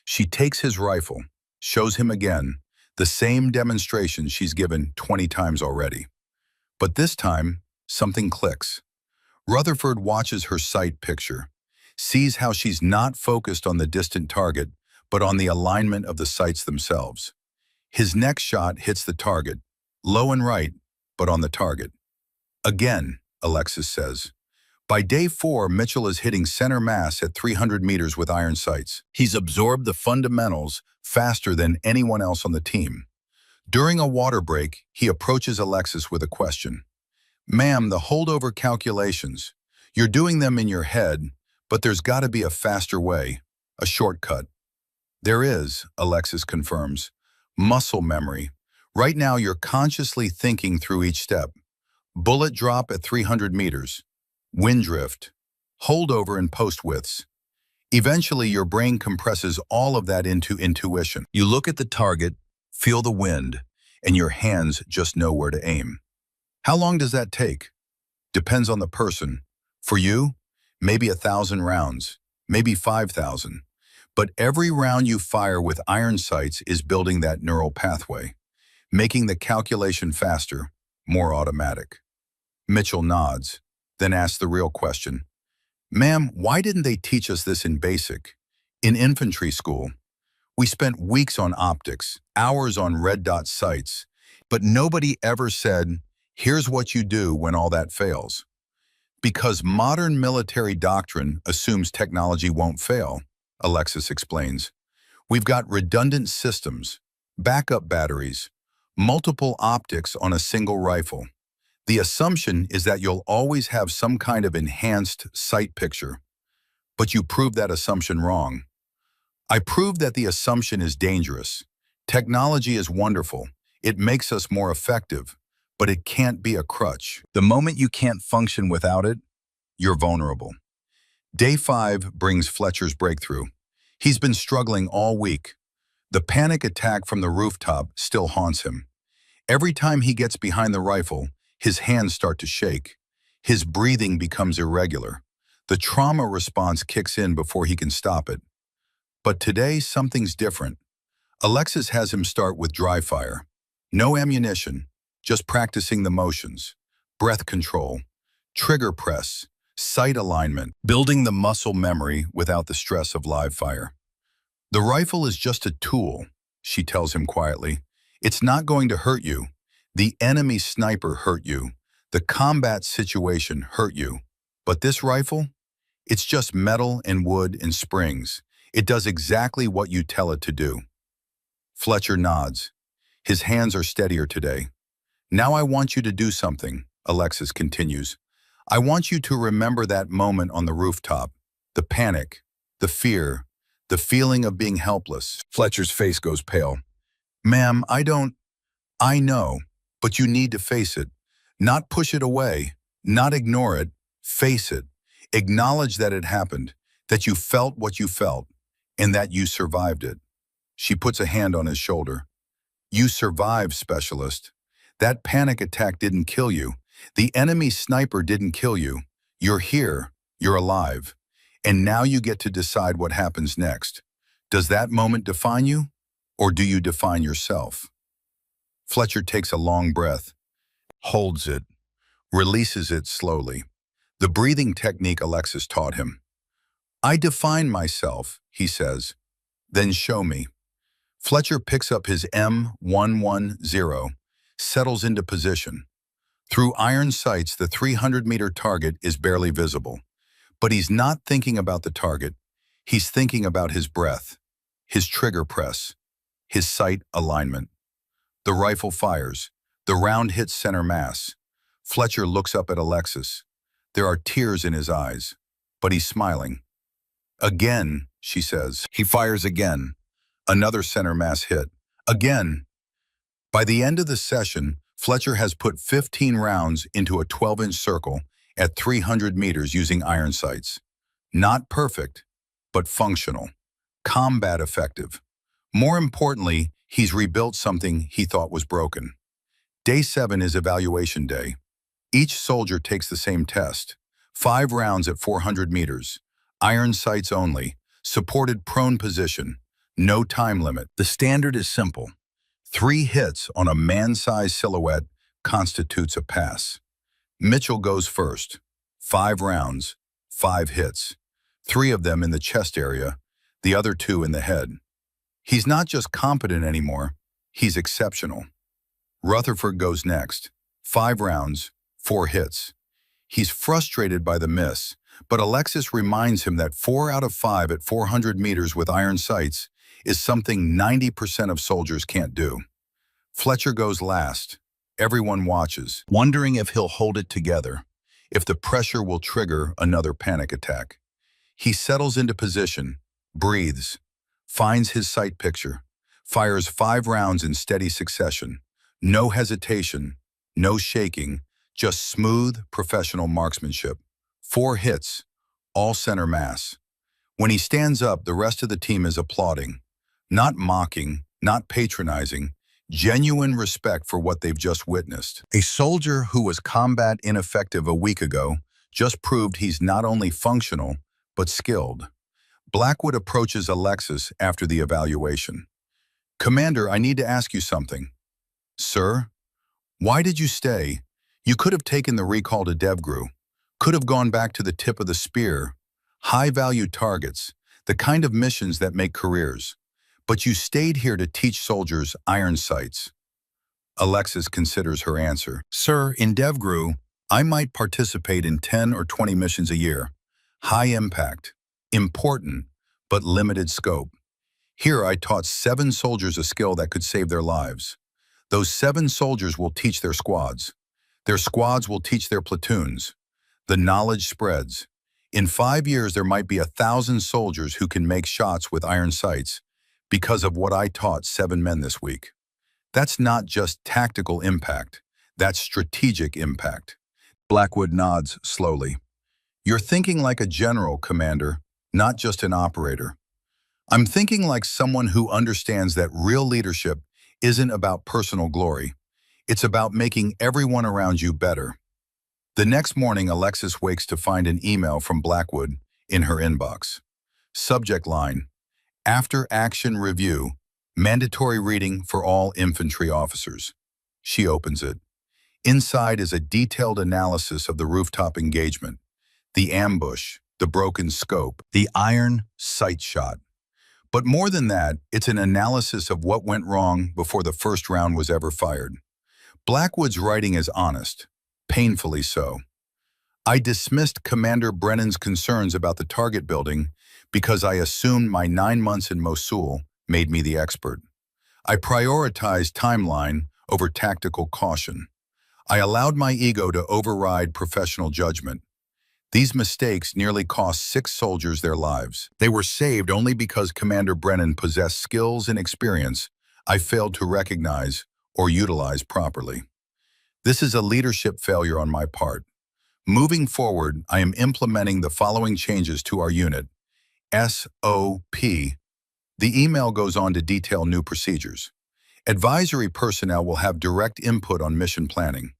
She takes his rifle, shows him again, the same demonstration she's given 20 times already. But this time, something clicks. Rutherford watches her sight picture, sees how she's not focused on the distant target, but on the alignment of the sights themselves. His next shot hits the target, low and right, but on the target. Again, Alexis says. By day 4, Mitchell is hitting center mass at 300 meters with iron sights. He's absorbed the fundamentals faster than anyone else on the team. During a water break, he approaches Alexis with a question. "Ma'am, the holdover calculations, you're doing them in your head, but there's got to be a faster way, a shortcut." "There is," Alexis confirms. "Muscle memory. Right now you're consciously thinking through each step. Bullet drop at 300 meters. Wind drift. Holdover and post widths. Eventually your brain compresses all of that into intuition. You look at the target, feel the wind, and your hands just know where to aim. How long does that take? Depends on the person. For you, maybe 1,000 rounds, maybe 5,000. But every round you fire with iron sights is building that neural pathway, making the calculation faster, more automatic." Mitchell nods, then asks the real question. "Ma'am, why didn't they teach us this in basic? In infantry school, we spent weeks on optics, hours on red dot sights, but nobody ever said, 'Here's what you do when all that fails.'" "Because modern military doctrine assumes technology won't fail," Alexis explains. "We've got redundant systems, backup batteries, multiple optics on a single rifle. The assumption is that you'll always have some kind of enhanced sight picture. But you prove that assumption wrong." "I prove that the assumption is dangerous. Technology is wonderful. It makes us more effective, but it can't be a crutch. The moment you can't function without it, you're vulnerable." Day 5 brings Fletcher's breakthrough. He's been struggling all week. The panic attack from the rooftop still haunts him. Every time he gets behind the rifle, his hands start to shake. His breathing becomes irregular. The trauma response kicks in before he can stop it. But today, something's different. Alexis has him start with dry fire. No ammunition, just practicing the motions, breath control, trigger press, sight alignment, building the muscle memory without the stress of live fire. "The rifle is just a tool," she tells him quietly. "It's not going to hurt you. The enemy sniper hurt you. The combat situation hurt you. But this rifle? It's just metal and wood and springs. It does exactly what you tell it to do." Fletcher nods. His hands are steadier today. "Now I want you to do something," Alexis continues. "I want you to remember that moment on the rooftop, the panic, the fear, the feeling of being helpless." Fletcher's face goes pale. Ma'am, I know, but you need to face it. Not push it away, not ignore it, face it. Acknowledge that it happened, that you felt what you felt, and that you survived it. She puts a hand on his shoulder. You survived, specialist. That panic attack didn't kill you. The enemy sniper didn't kill you. You're here, you're alive. And now you get to decide what happens next. Does that moment define you, or do you define yourself? Fletcher takes a long breath, holds it, releases it slowly. The breathing technique Alexis taught him. I define myself, he says. Then show me. Fletcher picks up his M110, settles into position. Through iron sights, the 300-meter target is barely visible. But he's not thinking about the target. He's thinking about his breath, his trigger press, his sight alignment. The rifle fires. The round hits center mass. Fletcher looks up at Alexis. There are tears in his eyes, but he's smiling. Again, she says. He fires again. Another center mass hit. Again. By the end of the session, Fletcher has put 15 rounds into a 12-inch circle at 300 meters using iron sights. Not perfect, but functional. Combat effective. More importantly, he's rebuilt something he thought was broken. Day 7 is evaluation day. Each soldier takes the same test. 5 rounds at 400 meters. Iron sights only. Supported prone position. No time limit. The standard is simple. 3 hits on a man-sized silhouette constitutes a pass. Mitchell goes first. 5 rounds, 5 hits. 3 of them in the chest area, the other 2 in the head. He's not just competent anymore, he's exceptional. Rutherford goes next. 5 rounds, 4 hits. He's frustrated by the miss, but Alexis reminds him that 4 out of 5 at 400 meters with iron sights is something 90% of soldiers can't do. Fletcher goes last. Everyone watches, wondering if he'll hold it together, if the pressure will trigger another panic attack. He settles into position, breathes, finds his sight picture, fires 5 rounds in steady succession. No hesitation, no shaking, just smooth, professional marksmanship. 4 hits, all center mass. When he stands up, the rest of the team is applauding. Not mocking, not patronizing, genuine respect for what they've just witnessed. A soldier who was combat ineffective a week ago just proved he's not only functional, but skilled. Blackwood approaches Alexis after the evaluation. Commander, I need to ask you something. Sir? Why did you stay? You could have taken the recall to Devgru, could have gone back to the tip of the spear, high-value targets, the kind of missions that make careers. But you stayed here to teach soldiers iron sights. Alexis considers her answer. Sir, in Devgru, I might participate in 10 or 20 missions a year. High impact, important, but limited scope. Here I taught 7 soldiers a skill that could save their lives. Those 7 soldiers will teach their squads. Their squads will teach their platoons. The knowledge spreads. In 5 years, there might be 1,000 soldiers who can make shots with iron sights because of what I taught 7 men this week. That's not just tactical impact. That's strategic impact. Blackwood nods slowly. You're thinking like a general, Commander, not just an operator. I'm thinking like someone who understands that real leadership isn't about personal glory. It's about making everyone around you better. The next morning, Alexis wakes to find an email from Blackwood in her inbox. Subject line, After Action Review, mandatory reading for all infantry officers. She opens it. Inside is a detailed analysis of the rooftop engagement, the ambush, the broken scope, the iron sight shot. But more than that, it's an analysis of what went wrong before the first round was ever fired. Blackwood's writing is honest, painfully so. I dismissed Commander Brennan's concerns about the target building because I assumed my 9 months in Mosul made me the expert. I prioritized timeline over tactical caution. I allowed my ego to override professional judgment. These mistakes nearly cost 6 soldiers their lives. They were saved only because Commander Brennan possessed skills and experience I failed to recognize or utilize properly. This is a leadership failure on my part. Moving forward, I am implementing the following changes to our unit. SOP. The email goes on to detail new procedures. Advisory personnel will have direct input on mission planning.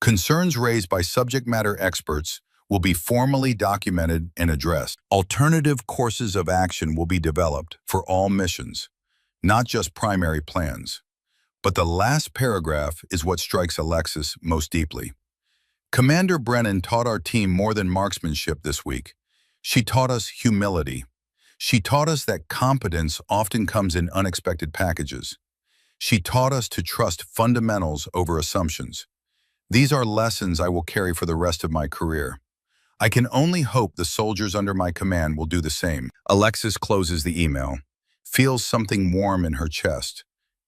Concerns raised by subject matter experts will be formally documented and addressed. Alternative courses of action will be developed for all missions, not just primary plans. But the last paragraph is what strikes Alexis most deeply. Commander Brennan taught our team more than marksmanship this week. She taught us humility. She taught us that competence often comes in unexpected packages. She taught us to trust fundamentals over assumptions. These are lessons I will carry for the rest of my career. I can only hope the soldiers under my command will do the same. Alexis closes the email, feels something warm in her chest.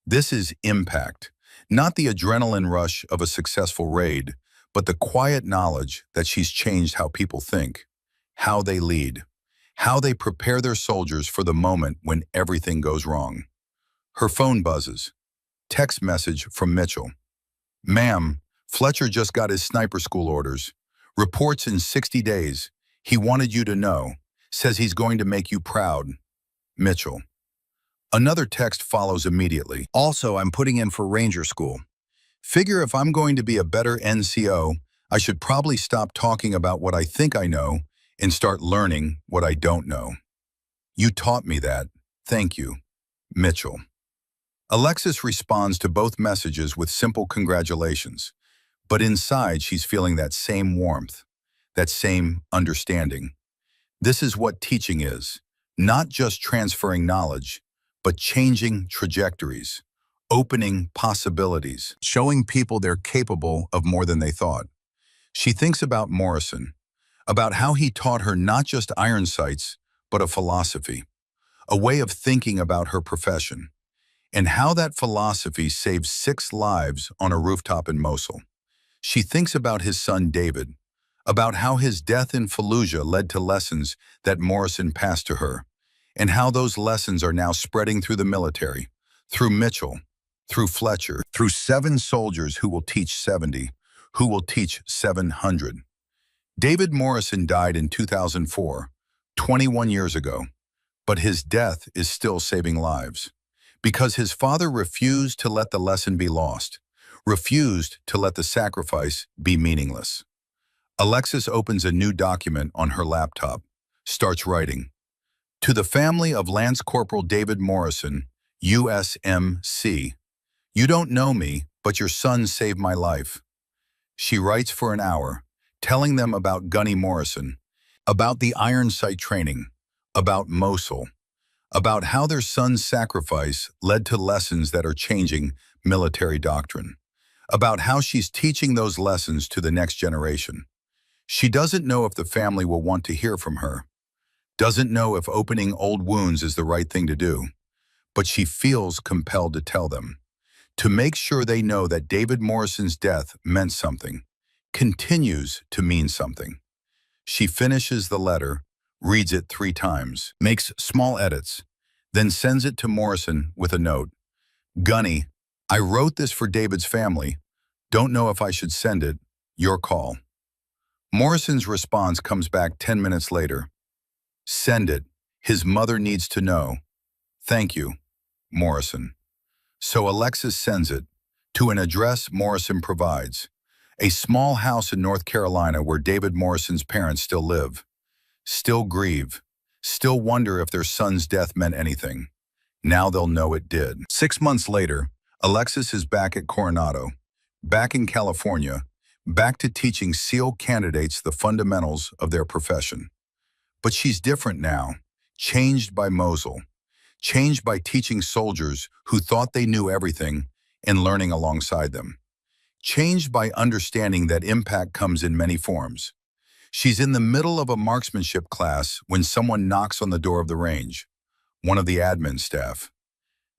This is impact, not the adrenaline rush of a successful raid, but the quiet knowledge that she's changed how people think, how they lead, how they prepare their soldiers for the moment when everything goes wrong. Her phone buzzes. Text message from Mitchell. Ma'am, Fletcher just got his sniper school orders. Reports in 60 days. He wanted you to know. Says he's going to make you proud. Mitchell. Another text follows immediately. Also, I'm putting in for Ranger School. Figure if I'm going to be a better NCO, I should probably stop talking about what I think I know and start learning what I don't know. You taught me that. Thank you. Mitchell. Alexis responds to both messages with simple congratulations. But inside, she's feeling that same warmth, that same understanding. This is what teaching is, not just transferring knowledge, but changing trajectories, opening possibilities, showing people they're capable of more than they thought. She thinks about Morrison, about how he taught her not just iron sights, but a philosophy, a way of thinking about her profession, and how that philosophy saved 6 lives on a rooftop in Mosul. She thinks about his son David, about how his death in Fallujah led to lessons that Morrison passed to her, and how those lessons are now spreading through the military, through Mitchell, through Fletcher, through 7 soldiers who will teach 70, who will teach 700. David Morrison died in 2004, 21 years ago, but his death is still saving lives, because his father refused to let the lesson be lost, refused to let the sacrifice be meaningless. Alexis opens a new document on her laptop, starts writing. To the family of Lance Corporal David Morrison, USMC, you don't know me, but your son saved my life. She writes for an hour, telling them about Gunny Morrison, about the iron sight training, about Mosul, about how their son's sacrifice led to lessons that are changing military doctrine, about how she's teaching those lessons to the next generation. She doesn't know if the family will want to hear from her, doesn't know if opening old wounds is the right thing to do, but she feels compelled to tell them, to make sure they know that David Morrison's death meant something, continues to mean something. She finishes the letter, reads it 3 times, makes small edits, then sends it to Morrison with a note. Gunny, I wrote this for David's family. Don't know if I should send it. Your call. Morrison's response comes back 10 minutes later. Send it. His mother needs to know. Thank you, Morrison. So Alexis sends it to an address Morrison provides, a small house in North Carolina where David Morrison's parents still live, still grieve, still wonder if their son's death meant anything. Now they'll know it did. 6 months later, Alexis is back at Coronado, back in California, back to teaching SEAL candidates the fundamentals of their profession. But she's different now, changed by Mosul, changed by teaching soldiers who thought they knew everything and learning alongside them, changed by understanding that impact comes in many forms. She's in the middle of a marksmanship class when someone knocks on the door of the range, one of the admin staff.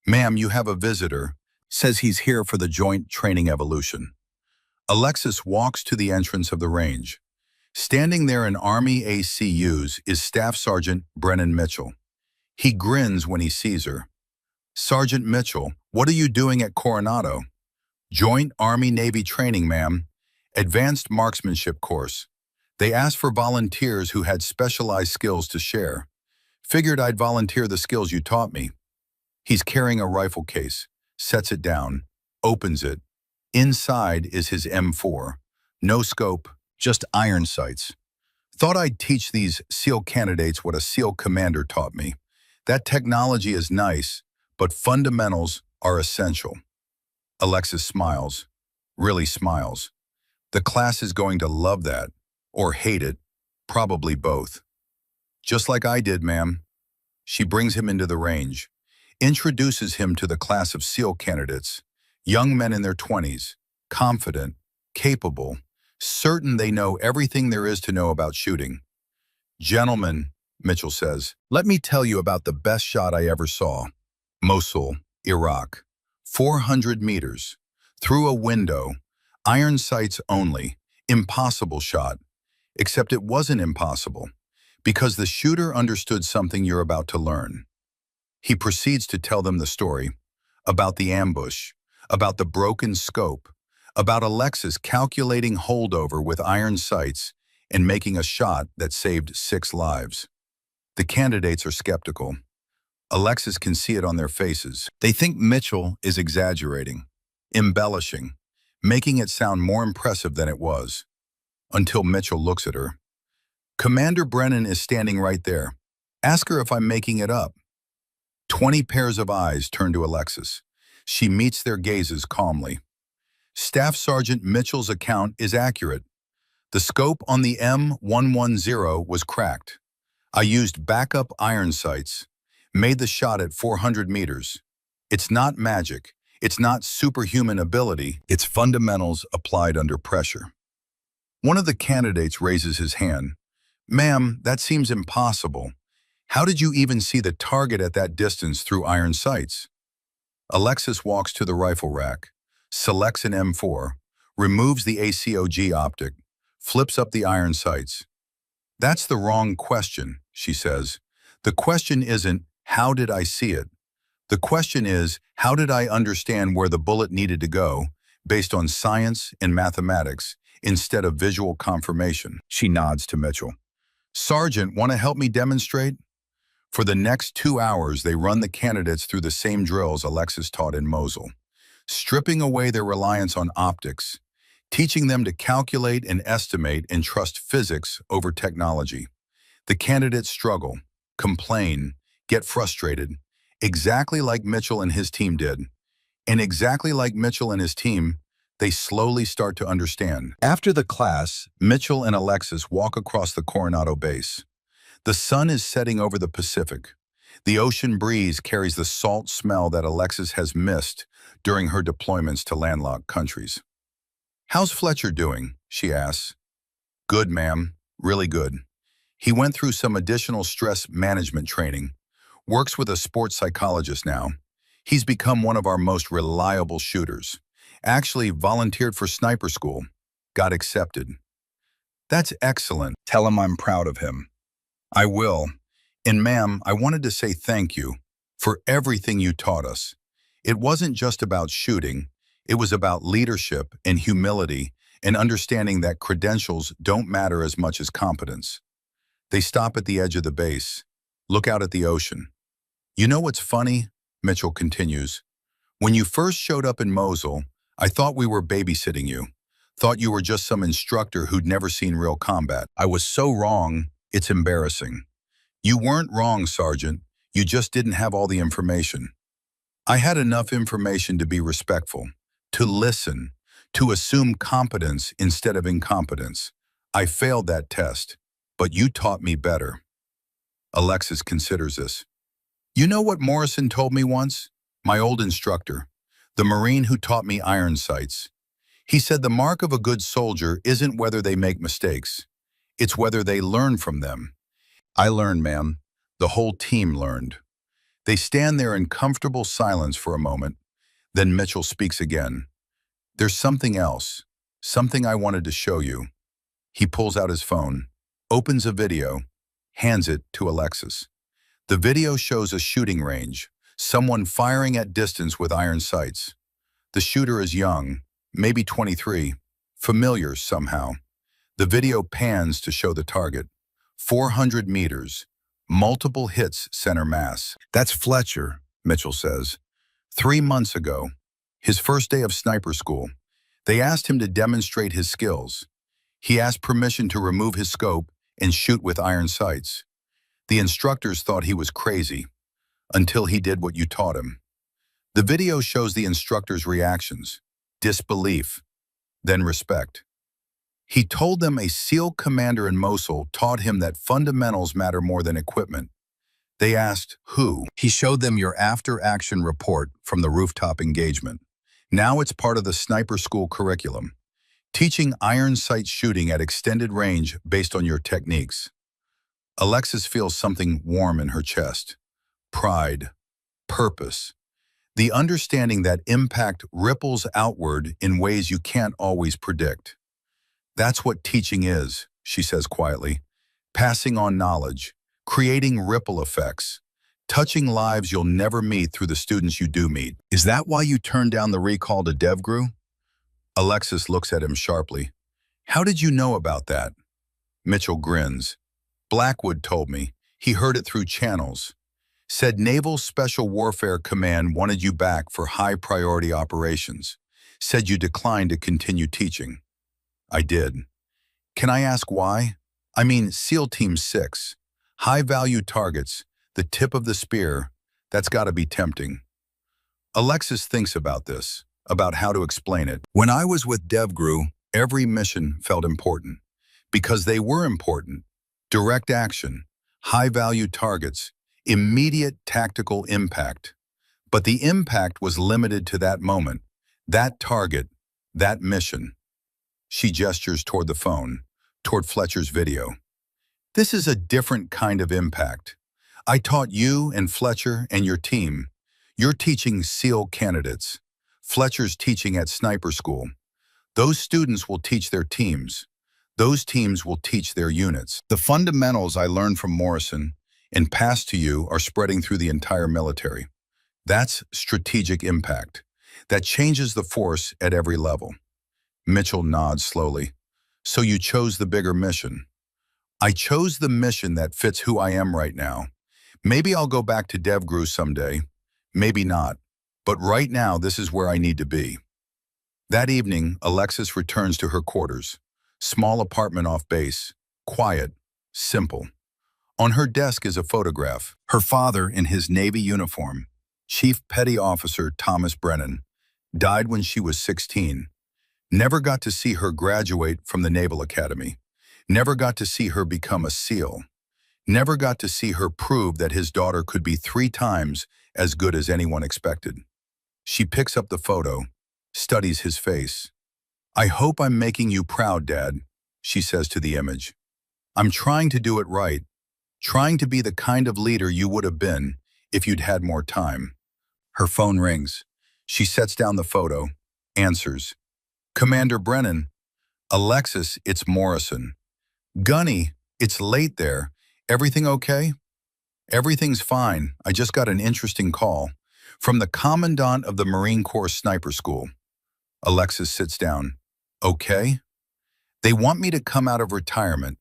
Ma'am, you have a visitor, says he's here for the Joint Training Evolution. Alexis walks to the entrance of the range. Standing there in Army ACUs is Staff Sergeant Brennan Mitchell. He grins when he sees her. Sergeant Mitchell, what are you doing at Coronado? Joint Army-Navy training, ma'am. Advanced marksmanship course. They asked for volunteers who had specialized skills to share. Figured I'd volunteer the skills you taught me. He's carrying a rifle case, sets it down, opens it. Inside is his M4. No scope, just iron sights. Thought I'd teach these SEAL candidates what a SEAL commander taught me. That technology is nice, but fundamentals are essential. Alexis smiles, really smiles. The class is going to love that, or hate it, probably both. Just like I did, ma'am. She brings him into the range, introduces him to the class of SEAL candidates, young men in their 20s, confident, capable, certain they know everything there is to know about shooting. Gentlemen, Mitchell says, let me tell you about the best shot I ever saw. Mosul, Iraq. 400 meters. Through a window. Iron sights only. Impossible shot. Except it wasn't impossible, because the shooter understood something you're about to learn. He proceeds to tell them the story, about the ambush, about the broken scope, about Alexis calculating holdover with iron sights and making a shot that saved 6 lives. The candidates are skeptical. Alexis can see it on their faces. They think Mitchell is exaggerating, embellishing, making it sound more impressive than it was. Until Mitchell looks at her. Commander Brennan is standing right there. Ask her if I'm making it up. 20 pairs of eyes turn to Alexis. She meets their gazes calmly. Staff Sergeant Mitchell's account is accurate. The scope on the M110 was cracked. I used backup iron sights, made the shot at 400 meters. It's not magic. It's not superhuman ability. It's fundamentals applied under pressure. One of the candidates raises his hand. Ma'am, that seems impossible. How did you even see the target at that distance through iron sights? Alexis walks to the rifle rack, selects an M4, removes the ACOG optic, flips up the iron sights. That's the wrong question, she says. The question isn't, how did I see it? The question is, how did I understand where the bullet needed to go, based on science and mathematics, instead of visual confirmation? She nods to Mitchell. Sergeant, want to help me demonstrate? For the next 2 hours, they run the candidates through the same drills Alexis taught in Mosul, stripping away their reliance on optics, teaching them to calculate and estimate and trust physics over technology. The candidates struggle, complain, get frustrated, exactly like Mitchell and his team did. And exactly like Mitchell and his team, they slowly start to understand. After the class, Mitchell and Alexis walk across the Coronado base. The sun is setting over the Pacific. The ocean breeze carries the salt smell that Alexis has missed during her deployments to landlocked countries. How's Fletcher doing? She asks. Good, ma'am. Really good. He went through some additional stress management training. Works with a sports psychologist now. He's become one of our most reliable shooters. Actually volunteered for sniper school. Got accepted. That's excellent. Tell him I'm proud of him. I will. And ma'am, I wanted to say thank you for everything you taught us. It wasn't just about shooting. It was about leadership and humility and understanding that credentials don't matter as much as competence. They stop at the edge of the base, look out at the ocean. You know what's funny? Mitchell continues. When you first showed up in Mosul, I thought we were babysitting you. Thought you were just some instructor who'd never seen real combat. I was so wrong, it's embarrassing. You weren't wrong, Sergeant. You just didn't have all the information. I had enough information to be respectful, to listen, to assume competence instead of incompetence. I failed that test, but you taught me better. Alexis considers this. You know what Morrison told me once? My old instructor, the Marine who taught me iron sights. He said the mark of a good soldier isn't whether they make mistakes. It's whether they learn from them. I learned, ma'am. The whole team learned. They stand there in comfortable silence for a moment. Then Mitchell speaks again. There's something else, something I wanted to show you. He pulls out his phone, opens a video, hands it to Alexis. The video shows a shooting range, Someone firing at distance with iron sights. The shooter is young, maybe 23, familiar somehow. The video pans to show the target. 400 meters, multiple hits center mass. That's Fletcher, Mitchell says. 3 months ago, his first day of sniper school, they asked him to demonstrate his skills. He asked permission to remove his scope and shoot with iron sights. The instructors thought he was crazy, until he did what you taught him. The video shows the instructors' reactions: disbelief, then respect. He told them a SEAL commander in Mosul taught him that fundamentals matter more than equipment. They asked, who? He showed them your after-action report from the rooftop engagement. Now it's part of the sniper school curriculum, teaching iron sight shooting at extended range based on your techniques. Alexis feels something warm in her chest. Pride, purpose, the understanding that impact ripples outward in ways you can't always predict. That's what teaching is, she says quietly. Passing on knowledge, creating ripple effects, touching lives you'll never meet through the students you do meet. Is that why you turned down the recall to DevGru? Alexis looks at him sharply. How did you know about that? Mitchell grins. Blackwood told me. He heard it through channels. Said Naval Special Warfare Command wanted you back for high-priority operations. Said you declined to continue teaching. I did. Can I ask why? I mean, SEAL Team 6. High-value targets, the tip of the spear. That's got to be tempting. Alexis thinks about this, about how to explain it. When I was with DevGru, every mission felt important. Because they were important. Direct action, high-value targets, immediate tactical impact. But the impact was limited to that moment, that target, that mission. She gestures toward the phone, toward Fletcher's video. This is a different kind of impact. I taught you and Fletcher and your team. You're teaching SEAL candidates. Fletcher's teaching at sniper school. Those students will teach their teams. Those teams will teach their units. The fundamentals I learned from Morrison and passed to you are spreading through the entire military. That's strategic impact. That changes the force at every level. Mitchell nods slowly. So you chose the bigger mission. I chose the mission that fits who I am right now. Maybe I'll go back to DevGru someday. Maybe not. But right now, this is where I need to be. That evening, Alexis returns to her quarters. Small apartment off base. Quiet. Simple. On her desk is a photograph. Her father in his Navy uniform, Chief Petty Officer Thomas Brennan, died when she was 16. Never got to see her graduate from the Naval Academy. Never got to see her become a SEAL. Never got to see her prove that his daughter could be 3 times as good as anyone expected. She picks up the photo, studies his face. I hope I'm making you proud, Dad, she says to the image. I'm trying to do it right. Trying to be the kind of leader you would have been if you'd had more time. Her phone rings. She sets down the photo, answers. Commander Brennan. Alexis, it's Morrison. Gunny, it's late there. Everything okay? Everything's fine. I just got an interesting call. From the Commandant of the Marine Corps Sniper School. Alexis sits down. Okay? They want me to come out of retirement,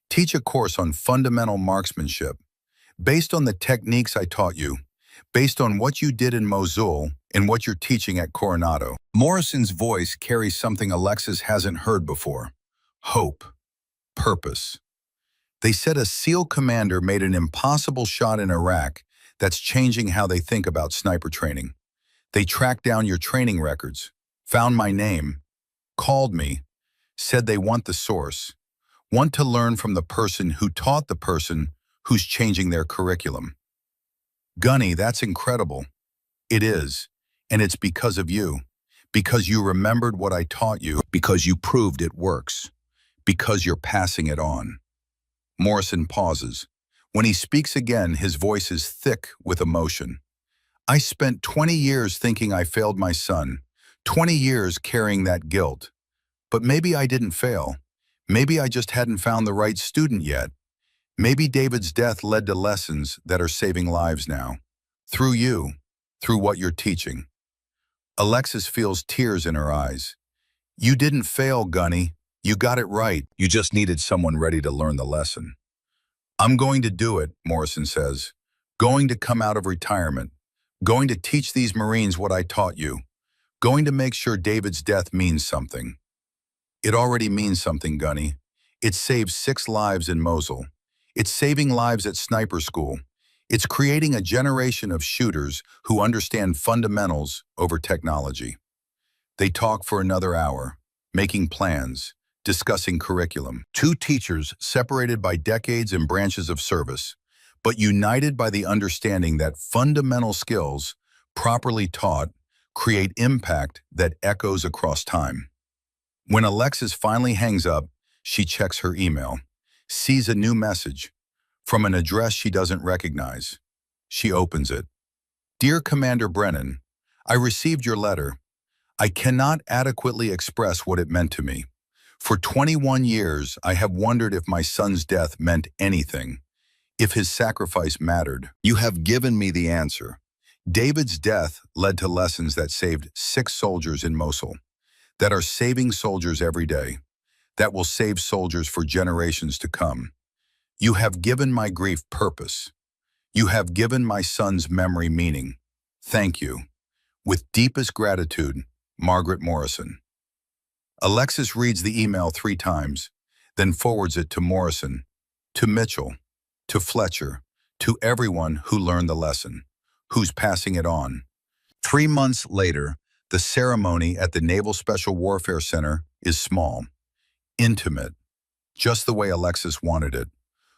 teach a course on fundamental marksmanship, based on the techniques I taught you, based on what you did in Mosul and what you're teaching at Coronado. Morrison's voice carries something Alexis hasn't heard before. Hope. Purpose. They said a SEAL commander made an impossible shot in Iraq that's changing how they think about sniper training. They tracked down your training records, found my name, called me, said they want the source, want to learn from the person who taught the person who's changing their curriculum. Gunny, that's incredible. It is, and it's because of you. Because you remembered what I taught you, because you proved it works, because you're passing it on. Morrison pauses. When he speaks again, his voice is thick with emotion. I spent 20 years thinking I failed my son, 20 years carrying that guilt. But maybe I didn't fail. Maybe I just hadn't found the right student yet. Maybe David's death led to lessons that are saving lives now. Through you. through what you're teaching. Alexis feels tears in her eyes. You didn't fail, Gunny. You got it right. You just needed someone ready to learn the lesson. I'm going to do it, Morrison says. Going to come out of retirement. Going to teach these Marines what I taught you. Going to make sure David's death means something. It already means something, Gunny. It saved 6 lives in Mosul. It's saving lives at sniper school. It's creating a generation of shooters who understand fundamentals over technology. They talk for another hour, making plans, discussing curriculum. 2 teachers separated by decades and branches of service, but united by the understanding that fundamental skills, properly taught, create impact that echoes across time. When Alexis finally hangs up, she checks her email, sees a new message from an address she doesn't recognize. She opens it. Dear Commander Brennan, I received your letter. I cannot adequately express what it meant to me. For 21 years, I have wondered if my son's death meant anything, if his sacrifice mattered. You have given me the answer. David's death led to lessons that saved 6 soldiers in Mosul, that are saving soldiers every day, that will save soldiers for generations to come. You have given my grief purpose. You have given my son's memory meaning. Thank you. With deepest gratitude, Margaret Morrison. Alexis reads the email 3 times, then forwards it to Morrison, to Mitchell, to Fletcher, to everyone who learned the lesson, who's passing it on. 3 months later, the ceremony at the Naval Special Warfare Center is small, intimate, just the way Alexis wanted it.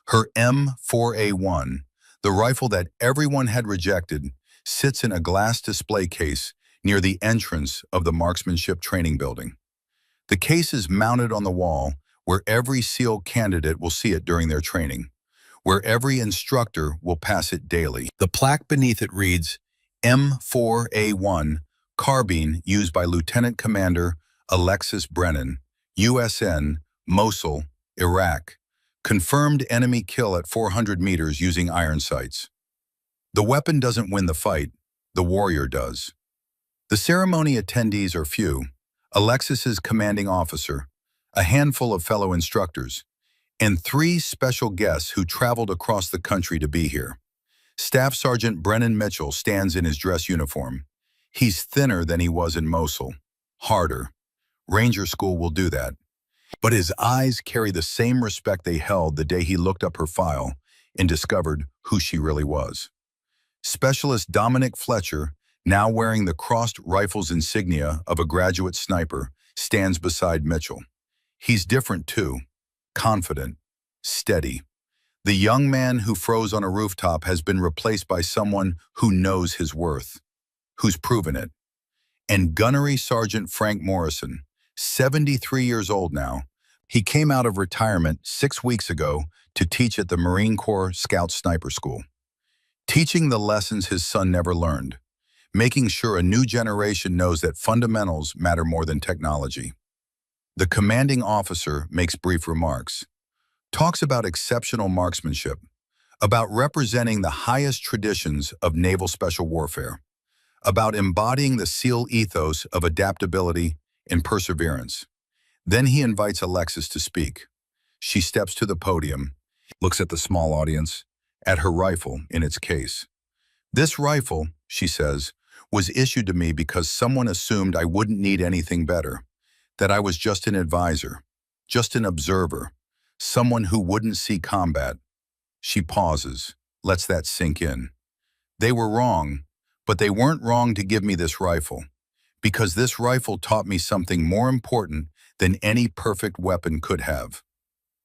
Her M4A1, the rifle that everyone had rejected, sits in a glass display case near the entrance of the Marksmanship Training Building. The case is mounted on the wall where every SEAL candidate will see it during their training, where every instructor will pass it daily. The plaque beneath it reads, M4A1, carbine used by Lieutenant Commander Alexis Brennan, USN, Mosul, Iraq. Confirmed enemy kill at 400 meters using iron sights. The weapon doesn't win the fight, the warrior does. The ceremony attendees are few. Alexis's commanding officer, a handful of fellow instructors, and 3 special guests who traveled across the country to be here. Staff Sergeant Brennan Mitchell stands in his dress uniform. He's thinner than he was in Mosul, harder. Ranger School will do that. But his eyes carry the same respect they held the day he looked up her file and discovered who she really was. Specialist Dominic Fletcher, now wearing the crossed rifle's insignia of a graduate sniper, stands beside Mitchell. He's different too, confident, steady. The young man who froze on a rooftop has been replaced by someone who knows his worth, who's proven it. And Gunnery Sergeant Frank Morrison, 73 years old now, he came out of retirement 6 weeks ago to teach at the Marine Corps Scout Sniper School, teaching the lessons his son never learned, making sure a new generation knows that fundamentals matter more than technology. The commanding officer makes brief remarks, talks about exceptional marksmanship, about representing the highest traditions of naval special warfare, about embodying the SEAL ethos of adaptability and perseverance. Then he invites Alexis to speak. She steps to the podium, looks at the small audience, at her rifle in its case. This rifle, she says, was issued to me because someone assumed I wouldn't need anything better, that I was just an advisor, just an observer, someone who wouldn't see combat. She pauses, lets that sink in. They were wrong, but they weren't wrong to give me this rifle, because this rifle taught me something more important than any perfect weapon could have.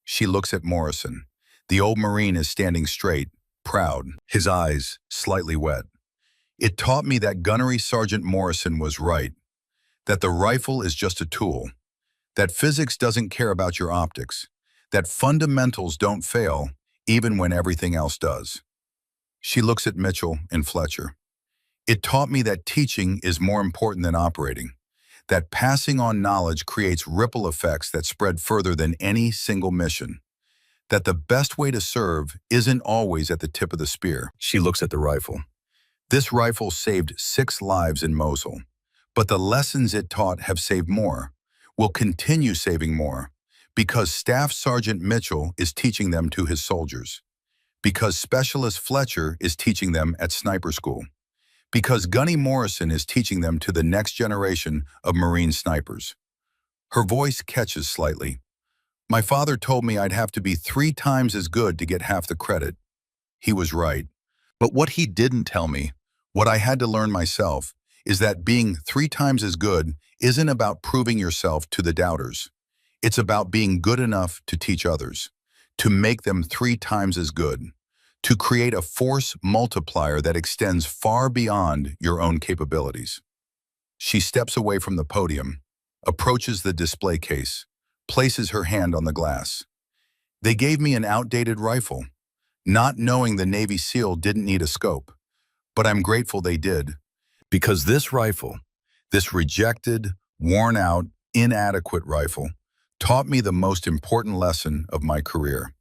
She looks at Morrison. The old Marine is standing straight, proud, his eyes slightly wet. It taught me that Gunnery Sergeant Morrison was right, that the rifle is just a tool, that physics doesn't care about your optics, that fundamentals don't fail even when everything else does. She looks at Mitchell and Fletcher. It taught me that teaching is more important than operating, that passing on knowledge creates ripple effects that spread further than any single mission, that the best way to serve isn't always at the tip of the spear. She looks at the rifle. This rifle saved 6 lives in Mosul, but the lessons it taught have saved more, will continue saving more, because Staff Sergeant Mitchell is teaching them to his soldiers, because Specialist Fletcher is teaching them at sniper school, because Gunny Morrison is teaching them to the next generation of Marine snipers. Her voice catches slightly. My father told me I'd have to be 3 times as good to get half the credit. He was right. But what he didn't tell me, what I had to learn myself, is that being 3 times as good isn't about proving yourself to the doubters. It's about being good enough to teach others, to make them 3 times as good, to create a force multiplier that extends far beyond your own capabilities. She steps away from the podium, approaches the display case, places her hand on the glass. They gave me an outdated rifle, not knowing the Navy SEAL didn't need a scope. But I'm grateful they did, because this rifle, this rejected, worn-out, inadequate rifle, taught me the most important lesson of my career.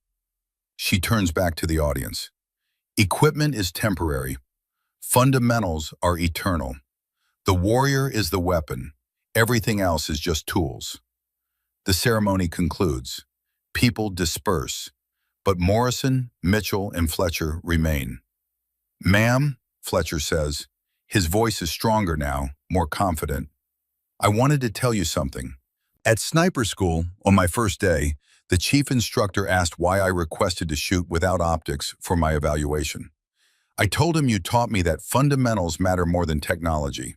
She turns back to the audience. Equipment is temporary. Fundamentals are eternal. The warrior is the weapon. Everything else is just tools. The ceremony concludes. People disperse, but Morrison, Mitchell, and Fletcher remain. Ma'am, Fletcher says, his voice is stronger now, more confident. I wanted to tell you something. At sniper school, on my first day, the chief instructor asked why I requested to shoot without optics for my evaluation. I told him you taught me that fundamentals matter more than technology.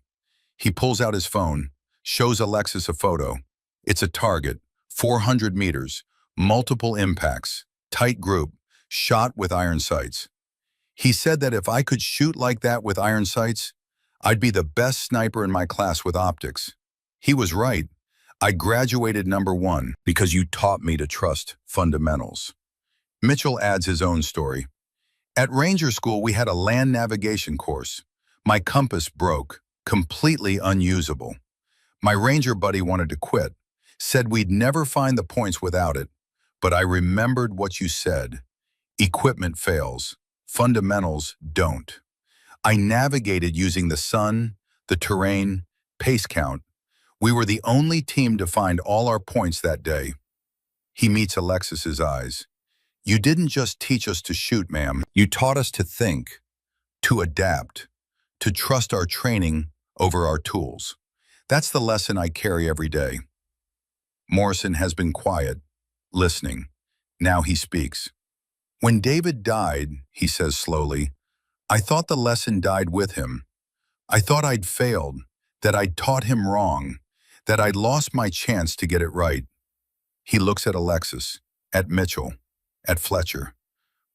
He pulls out his phone, shows Alexis a photo. It's a target, 400 meters, multiple impacts, tight group, shot with iron sights. He said that if I could shoot like that with iron sights, I'd be the best sniper in my class with optics. He was right. I graduated #1 because you taught me to trust fundamentals. Mitchell adds his own story. At Ranger School, we had a land navigation course. My compass broke, completely unusable. My Ranger buddy wanted to quit, said we'd never find the points without it. But I remembered what you said. Equipment fails. Fundamentals don't. I navigated using the sun, the terrain, pace count. We were the only team to find all our points that day. He meets Alexis's eyes. You didn't just teach us to shoot, ma'am. You taught us to think, to adapt, to trust our training over our tools. That's the lesson I carry every day. Morrison has been quiet, listening. Now he speaks. When David died, he says slowly, I thought the lesson died with him. I thought I'd failed, that I'd taught him wrong, that I'd lost my chance to get it right. He looks at Alexis, at Mitchell, at Fletcher.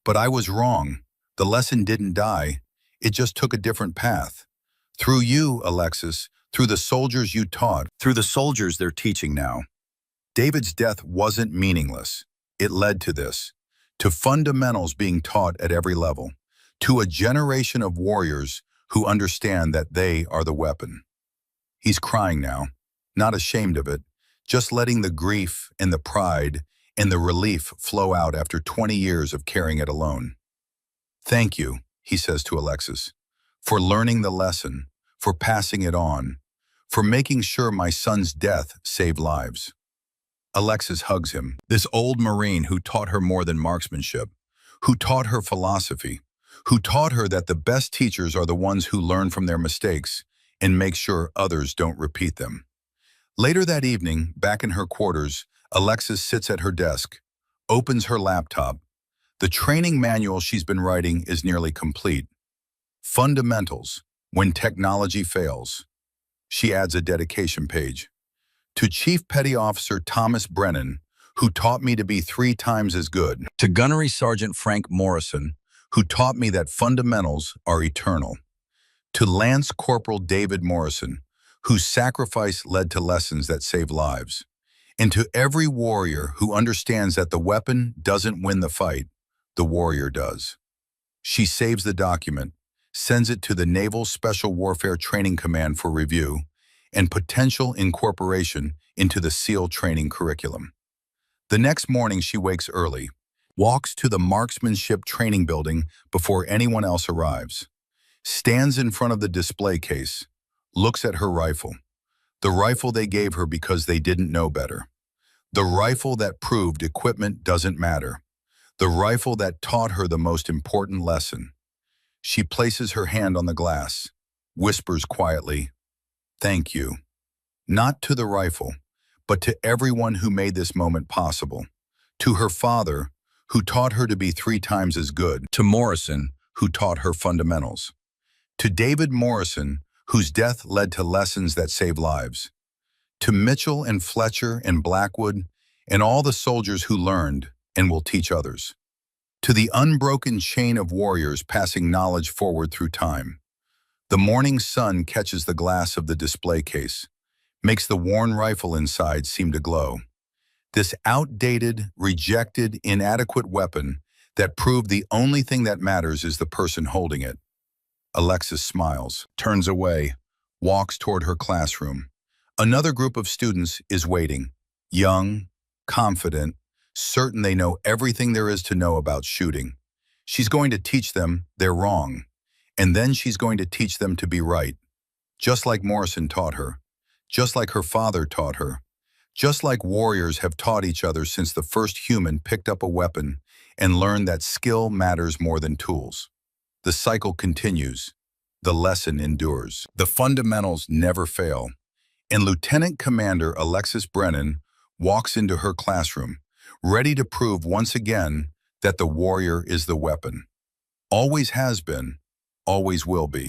But I was wrong. The lesson didn't die. It just took a different path. Through you, Alexis, through the soldiers you taught, through the soldiers they're teaching now. David's death wasn't meaningless. It led to this, to fundamentals being taught at every level, to a generation of warriors who understand that they are the weapon. He's crying now, not ashamed of it, just letting the grief and the pride and the relief flow out after 20 years of carrying it alone. Thank you, he says to Alexis, for learning the lesson, for passing it on, for making sure my son's death saved lives. Alexis hugs him, this old Marine who taught her more than marksmanship, who taught her philosophy, who taught her that the best teachers are the ones who learn from their mistakes and make sure others don't repeat them. Later that evening, back in her quarters, Alexis sits at her desk, opens her laptop. The training manual she's been writing is nearly complete. Fundamentals, when technology fails. She adds a dedication page. To Chief Petty Officer Thomas Brennan, who taught me to be 3 times as good. To Gunnery Sergeant Frank Morrison, who taught me that fundamentals are eternal. To Lance Corporal David Morrison, whose sacrifice led to lessons that save lives. And to every warrior who understands that the weapon doesn't win the fight, the warrior does. She saves the document, sends it to the Naval Special Warfare Training Command for review, and potential incorporation into the SEAL training curriculum. The next morning she wakes early, walks to the marksmanship training building before anyone else arrives. stands in front of the display case, looks at her rifle. The rifle they gave her because they didn't know better. The rifle that proved equipment doesn't matter. The rifle that taught her the most important lesson. She places her hand on the glass, whispers quietly, "Thank you." Not to the rifle, but to everyone who made this moment possible. To her father, who taught her to be 3 times as good. To Morrison, who taught her fundamentals. To David Morrison, whose death led to lessons that save lives. To Mitchell and Fletcher and Blackwood, and all the soldiers who learned and will teach others. To the unbroken chain of warriors passing knowledge forward through time. The morning sun catches the glass of the display case, makes the worn rifle inside seem to glow. This outdated, rejected, inadequate weapon that proved the only thing that matters is the person holding it. Alexis smiles, turns away, walks toward her classroom. Another group of students is waiting, young, confident, certain they know everything there is to know about shooting. She's going to teach them they're wrong, and then she's going to teach them to be right, just like Morrison taught her, just like her father taught her, just like warriors have taught each other since the first human picked up a weapon and learned that skill matters more than tools. The cycle continues. The lesson endures. The fundamentals never fail. And Lieutenant Commander Alexis Brennan walks into her classroom, ready to prove once again that the warrior is the weapon. Always has been, always will be.